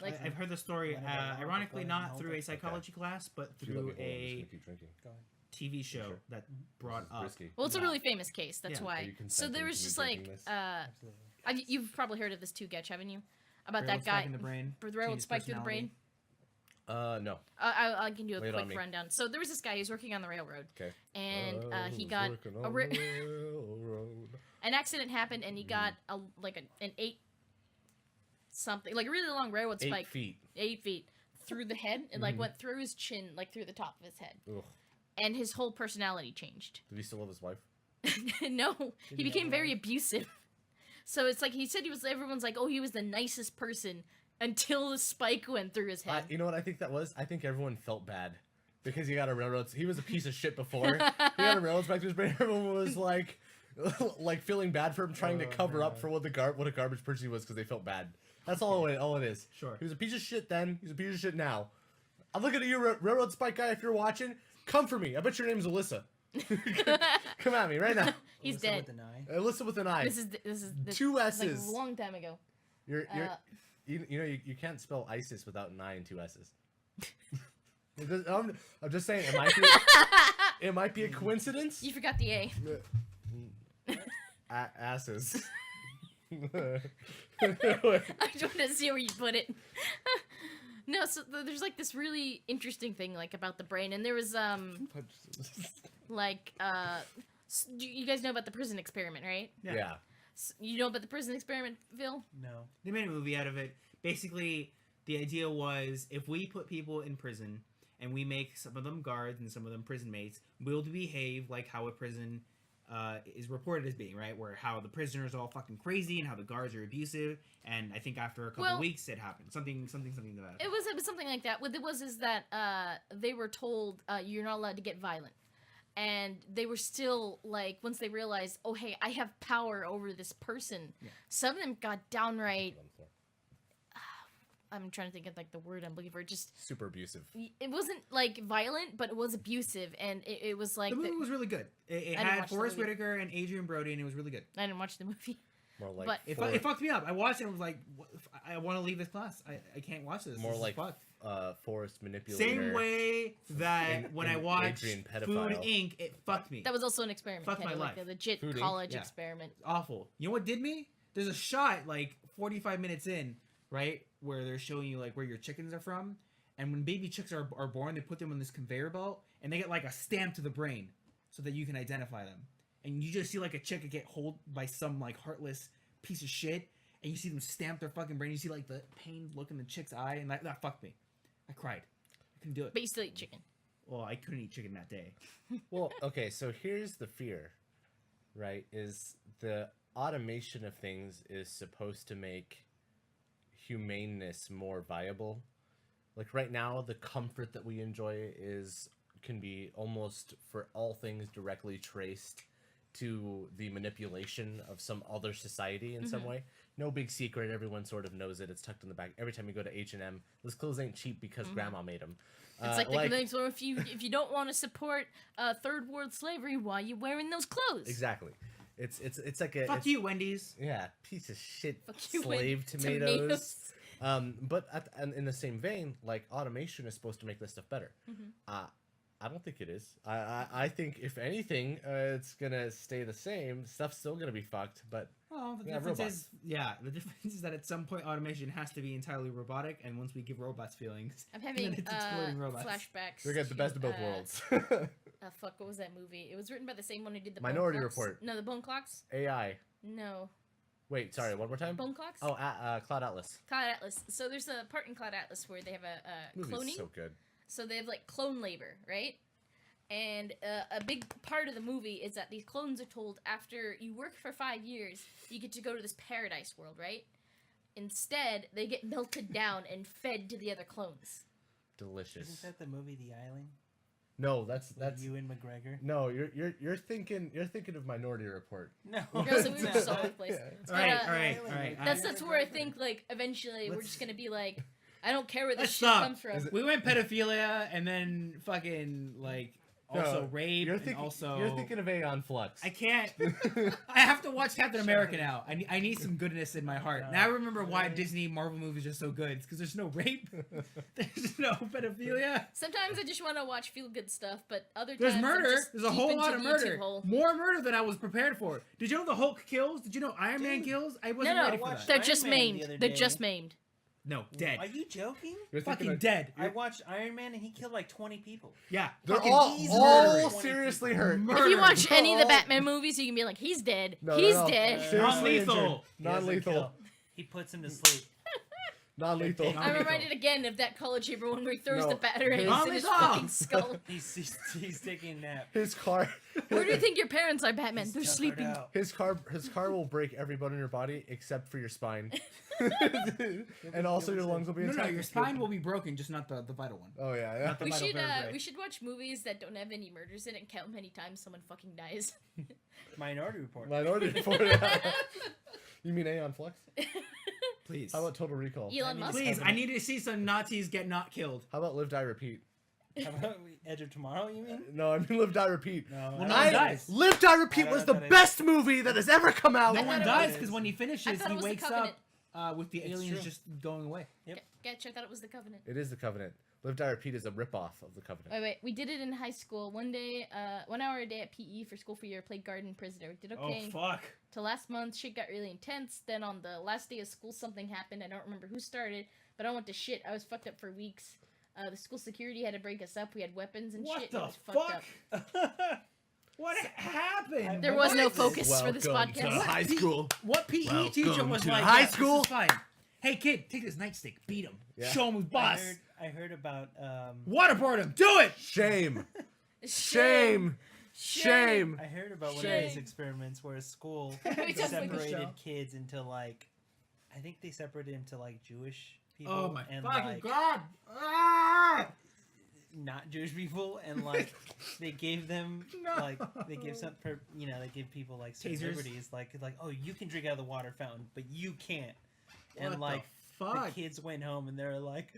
Like, I've heard the story, Wanna go around, ironically go ahead and not hold through it? a psychology class, but If you let through me hold it, I'm just a gonna keep drinking. Go ahead. TV show Sure. that brought This is up. risky. well, it's a Yeah. really famous case. That's Yeah. why. Are you So consenting there was to me just drinking like, this? Absolutely. you've probably heard of this too, Getch, haven't you? About Railroad that spike guy, in the brain, for the railroad changes spike through the brain. personality. No. I can do a Lay it on quick me. rundown. So there was this guy who's working on the railroad, Okay. and he was got working a on the railroad. an accident happened, and he got an 8 something, like a really long railroad 8 spike, feet. 8 feet through the head. It like went through his chin, like through the top of his head, Ugh. and his whole personality changed. Did he still love his wife? No, he he became have very life? abusive. So it's like he said he was. Everyone's like, oh, he was the nicest person until the spike went through his head. You know what I think that was? I think everyone felt bad because he got a railroad. He was a piece of shit before. He got a railroad spike to his brain. Everyone was like, like feeling bad for him, trying to Oh, cover up man. for what a garbage person he was because they felt bad. That's all it is. Sure. He was a piece of shit then. He's a piece of shit now. I'm looking at you, railroad spike guy. If you're watching, come for me. I bet your name's Alyssa. Come at me right now. He's Alyssa dead. With an eye. Alyssa with an I. This is 2 like S's. a long time ago. You're Uh, you know you can't spell ISIS without an I and 2 S's. I'm just saying it might be a coincidence. You forgot the A. Asses. I just wanted to see where you put it. No, so there's like this really interesting thing like about the brain, and there was like you guys know about the prison experiment, right? Yeah. You know about the prison experiment, Phil? No. They made a movie out of it. Basically, the idea was if we put people in prison and we make some of them guards and some of them prison mates, we'll behave like how a prison is reported as being, right? Where how the prisoners are all fucking crazy and how the guards are abusive. And I think after a couple Well, weeks, it happened. Something to that. It was something like that. What it was is that they were told you're not allowed to get violent, and they were still like once they realized, oh hey, I have power over this person. Yeah. Some of them got downright. I'm trying to think of like the word I'm looking for. Just Super abusive. it wasn't like violent, but it was abusive, and it was like The movie was really good. It I didn't had watch the Forrest movie. Whitaker and Adrian Brody, and it was really good. I didn't watch the movie. More like But- It fucked me up. I watched it and was like, I want to leave this class. I can't watch this. more This is like fucked. Forrest manipulator. Same way that And- when I and watched Adrian Food pedophile. Inc., it fucked me. That was also an experiment. Fucked Kenny, my like life. a legit Food Inc? college Yeah. experiment. Awful. You know what did me? There's a shot like 45 minutes in, right, where they're showing you like where your chickens are from, and when baby chicks are born, they put them on this conveyor belt, and they get like a stamp to the brain, so that you can identify them. And you just see like a chick get hold by some like heartless piece of shit, and you see them stamp their fucking brain. You see like the pained look in the chick's eye, and that fucked me. I cried. I couldn't do it. But you still eat chicken. Well, I couldn't eat chicken that day. Well, okay, so here's the fear, right? Is the automation of things is supposed to make humaneness more viable, Like right now, the comfort that we enjoy can be almost for all things directly traced to the manipulation of some other society in some way. No big secret. Everyone sort of knows it. It's tucked in the back. Every time you go to H&M, those clothes ain't cheap because grandma made them. It's like the thing, so if you don't want to support third world slavery, why are you wearing those clothes? Exactly. It's like a Fuck you, Wendy's. yeah, piece of shit Fuck you, slave Wendy. tomatoes. But and in the same vein, like automation is supposed to make this stuff better. I don't think it is. I think if anything, it's gonna stay the same. Stuff's still gonna be fucked, but Well, the Yeah, difference robots. is, the difference is that at some point automation has to be entirely robotic, and once we give robots feelings, I'm then having it's exploiting robots. flashbacks. we get the best of both to, worlds. Fuck, what was that movie? It was written by the same one who did the Minority Bone Clocks. Report. No, the Bone Clocks. AI. No, Wait, sorry, one more time. Bone Clocks. Oh, Cloud Atlas. Cloud Atlas. So there's a part in Cloud Atlas where they have a Movie's cloning. so good. So they have like clone labor, right? And a big part of the movie is that these clones are told after you work for 5 years, you get to go to this paradise world, right? Instead, they get melted down and fed to the other clones. Delicious. Isn't that the movie The Island? No, that's With Ewan McGregor. no. You're thinking of Minority Report. No. No, so we were just all over the place. Yeah. It's All right, got a- all right, all right. That's where I think like eventually we're Let's- just gonna be like, I don't care where this Let's shit stop. comes from. Is it- We went pedophilia and then fucking like also No, rape You're and thinking. also You're thinking of Aeon Flux. I can't. I have to watch Captain America now. I need some goodness in my heart. Now I remember why Really? Disney Marvel movies are so good. It's because there's no rape, there's no pedophilia, Sometimes I just want to watch feel good stuff, but other there's times I'm murder. just There's a deep whole into lot of the YouTube murder. hole. More murder than I was prepared for. Did you know the Hulk kills? Did you know Iron Man Dude. kills? I wasn't No, ready no, for watched that. they're Iron just Man the maimed. other They're day. just maimed. No, dead. Are you joking? You're thinking Fucking of- dead. I watched Iron Man and he killed like 20 people. Yeah, They're fucking all murderous. seriously hurt. Murder. If you watch any of the Oh. Batman movies, you can be like, he's dead. No, He's no, no. dead. Seriously Non-lethal. injured. He doesn't Non-lethal. kill. He puts him to sleep. Non-lethal. Non-lethal. I'm reminded again of that College Humor one where he throws No, the batarang his- in his Non-lethal. fucking skull. He's taking a nap. His car. Where do you think your parents are, Batman? He's They're tuckered sleeping. out. His car will break every bone in your body except for your spine. And also your lungs will be No, intact. no, your spine will be broken, just not the vital one. Oh yeah, Not the We vital should vertebrae. we should watch movies that don't have any murders in it and count how many times someone fucking dies. Minority Report. Minority Report. You mean Aeon Flux? Please. How about Total Recall? Elon Musk. Please, I need to see some Nazis get not killed. How about Live Die Repeat? How about Edge of Tomorrow, you mean? No, I mean Live Die Repeat. No. Well, I no don't- one dies. Live Die Repeat I was don't the know that best movie that has ever come out. No I one thought it dies was- because when he I finishes, thought he it was the wakes Covenant. up with the It's aliens true. just going away. Getcha, I thought it was the Covenant. It is the Covenant. Live Die Repeat is a ripoff of the Covenant. Wait, we did it in high school. One day, 1 hour a day at PE for school for year, played Garden Prisoner. We did okay. fuck. Till last month, shit got really intense. Then on the last day of school, something happened. I don't remember who started, but I went to shit. I was fucked up for weeks. The school security had to break us up. We had weapons and What shit. the It was fucked up. What happened? There was no What? focus for this Welcome to podcast. high school. What PE Welcome teacher was to like? high "Yeah, this school." is fine. Hey kid, take this nightstick, beat him, Yeah. show him who's boss, I heard about waterboard him, do it. Shame. Shame. Shame. I heard about one of Shame. these experiments where a school We definitely separated show. kids into like, I think they separated into like Jewish people Oh my and fucking like god! Ah! not Jewish people, and like they gave them No. like they give some they give people like certain Tasers? liberties like oh you can drink out of the water fountain but you can't, and What like the the fuck? kids went home and they're like,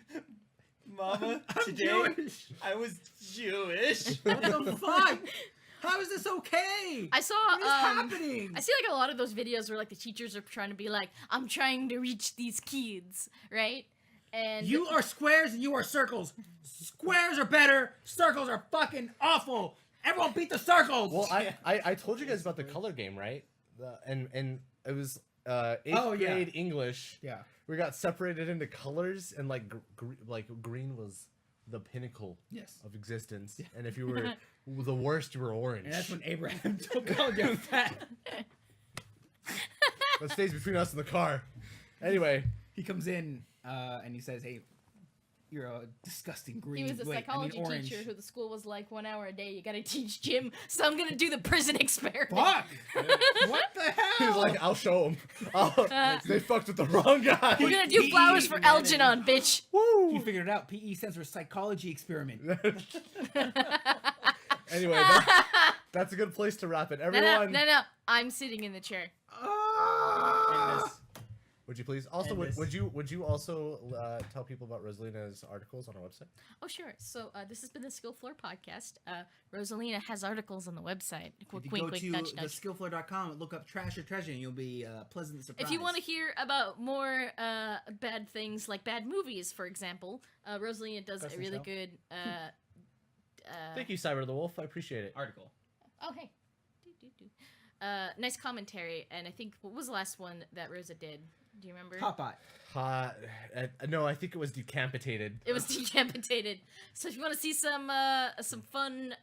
Mama, I'm today Jewish. I was Jewish. What the fuck? How is this okay? I saw What is happening? I see like a lot of those videos where like the teachers are trying to be like, I'm trying to reach these kids, right? And You are squares and you are circles. Squares are better. Circles are fucking awful. Everyone beat the circles. Well, I told you guys about the color game, right? And it was 8th Oh, yeah. grade English. yeah. We got separated into colors, and like green was the pinnacle Yes. of existence, and if you were the worst, you were orange. And that's when Abraham called you fat. That stays between us and the car. Anyway, He comes in and he says, "Hey, You're a disgusting He green. was a Wait, psychology I mean orange. teacher who the school was like 1 hour a day. You gotta teach gym, so I'm gonna do the prison experiment. Fuck! What the hell? He's like, I'll show them. They fucked with the wrong guy. We're gonna do flowers for Algernon, bitch. He figured it out. PE stands for psychology experiment. Anyway, that's a good place to wrap it. No, Everyone, no. I'm sitting in the chair. Ah! would you please also And this. would you also tell people about Rosalina's articles on our website? Oh, sure. So this has been the Skill Floor podcast. Rosalina has articles on the website. If Wink, you wink, go wink, to nudge, nudge. theskillfloor.com and look up trash or treasure, and you'll be pleasantly surprised. If you want to hear about more bad things, like bad movies, for example, Rosalina does Cuss a really yourself. good... Thank you, Cyber the Wolf. I appreciate it. Article. Oh, hey. Nice commentary, and I think... What was the last one that Rosa did? Do you remember? Popeye. No, I think it was Decapitated. It was Decapitated. So if you want to see some fun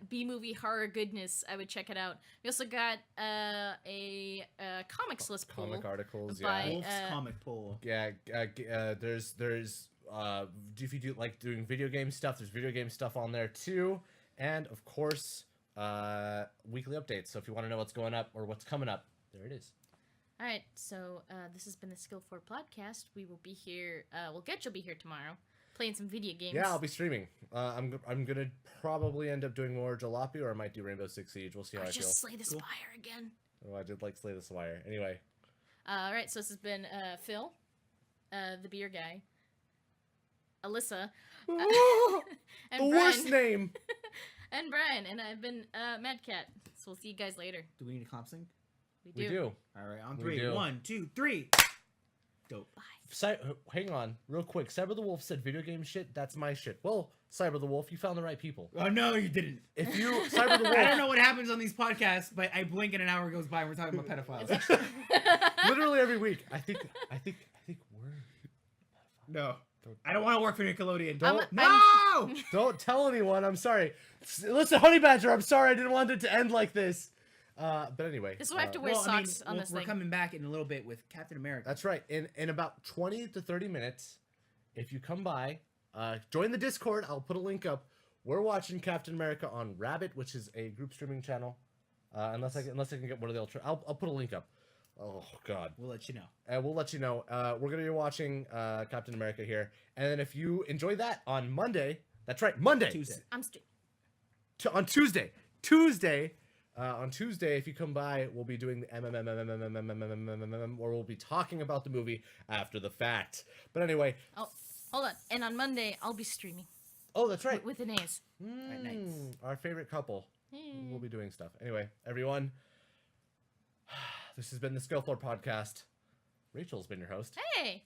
B-movie horror goodness, I would check it out. We also got a comics list poll. Comic articles, by- yeah. Wolf's comic poll. Yeah, there's if you do like doing video game stuff, there's video game stuff on there too, and of course, weekly updates. So if you want to know what's going up or what's coming up, there it is. All right, so this has been the Skill 4 podcast. We will be here. Well, Getch will be here tomorrow, playing some video games. Yeah, I'll be streaming. I'm gonna probably end up doing more Jalopy, or I might do Rainbow Six Siege. We'll see how I feel. Just slay the Cool. spire again. Oh, I did like Slay the Spire. Anyway, All right, so this has been Phil, the beer guy, Alyssa, the and worst Brian, name. and Brian, and I've been Mad Cat. So we'll see you guys later. Do we need a clap sync? We do. All right, on We three. do. 1, 2, 3. Dope. Hang on, real quick. Cyber the Wolf said video game shit. That's my shit. Well, Cyber the Wolf, you found the right people. Oh no, you didn't. If you Cyber the Wolf, I don't know what happens on these podcasts, but I blink and an hour goes by and we're talking about pedophiles. literally every week. I think we're. No. I don't want to work for Nickelodeon. Don't- No! Don't tell anyone. I'm sorry. Listen, Honey Badger. I'm sorry. I didn't want it to end like this. But anyway. This is why I have to wear Well, socks on we're this thing. coming back in a little bit with Captain America. That's right. In about 20 to 30 minutes, if you come by, join the Discord. I'll put a link up. We're watching Captain America on Rabbit, which is a group streaming channel. Unless I can get one of the ultra. I'll put a link up. Oh God. We'll let you know. We'll let you know. We're gonna be watching Captain America here, and then if you enjoy that on Monday, that's right, Monday. Tuesday. I'm straight. On Tuesday, if you come by, we'll be doing the MMM, or we'll be talking about the movie after the fact. But anyway, Oh, hold on. And on Monday, I'll be streaming oh, that's right. with an A's. Nice. Our favorite couple. We'll be doing stuff. Anyway, everyone, this has been the Skill Floor podcast. Rachel's been your host. Hey,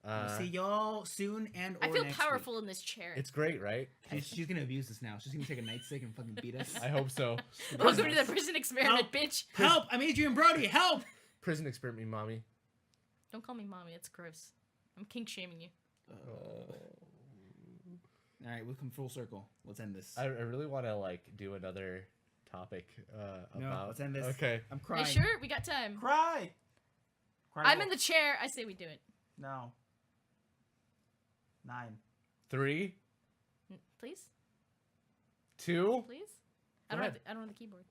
We'll see y'all soon and or I feel next powerful week. in this chair. It's great, right? She's gonna abuse us now. She's gonna take a nightstick and fucking beat us. I hope so. Welcome to the prison experiment, Help. bitch. Help! I'm Adrian Brody. Help! Prison experiment, me, mommy. Don't call me mommy. It's gross. I'm kink shaming you. All right, we'll come full circle. Let's end this. I really want to like do another topic No, about. let's end this. Okay. I'm Are crying. you sure? We got time. Cry. I'm in the chair. I say we do it. No. 9. 3, Please? 2. Please? Go I don't ahead. have the keyboard.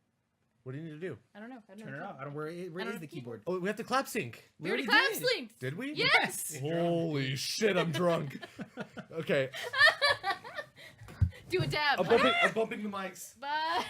What do you need to do? I don't know. I don't Turn know it the off. keyboard. Where I don't is have the the keyboard? Oh, we have to clap sync. We already clap did. synced. Did we? Yes. Holy shit! I'm drunk. Okay. Do a dab. I'm bumping the mics. Bye.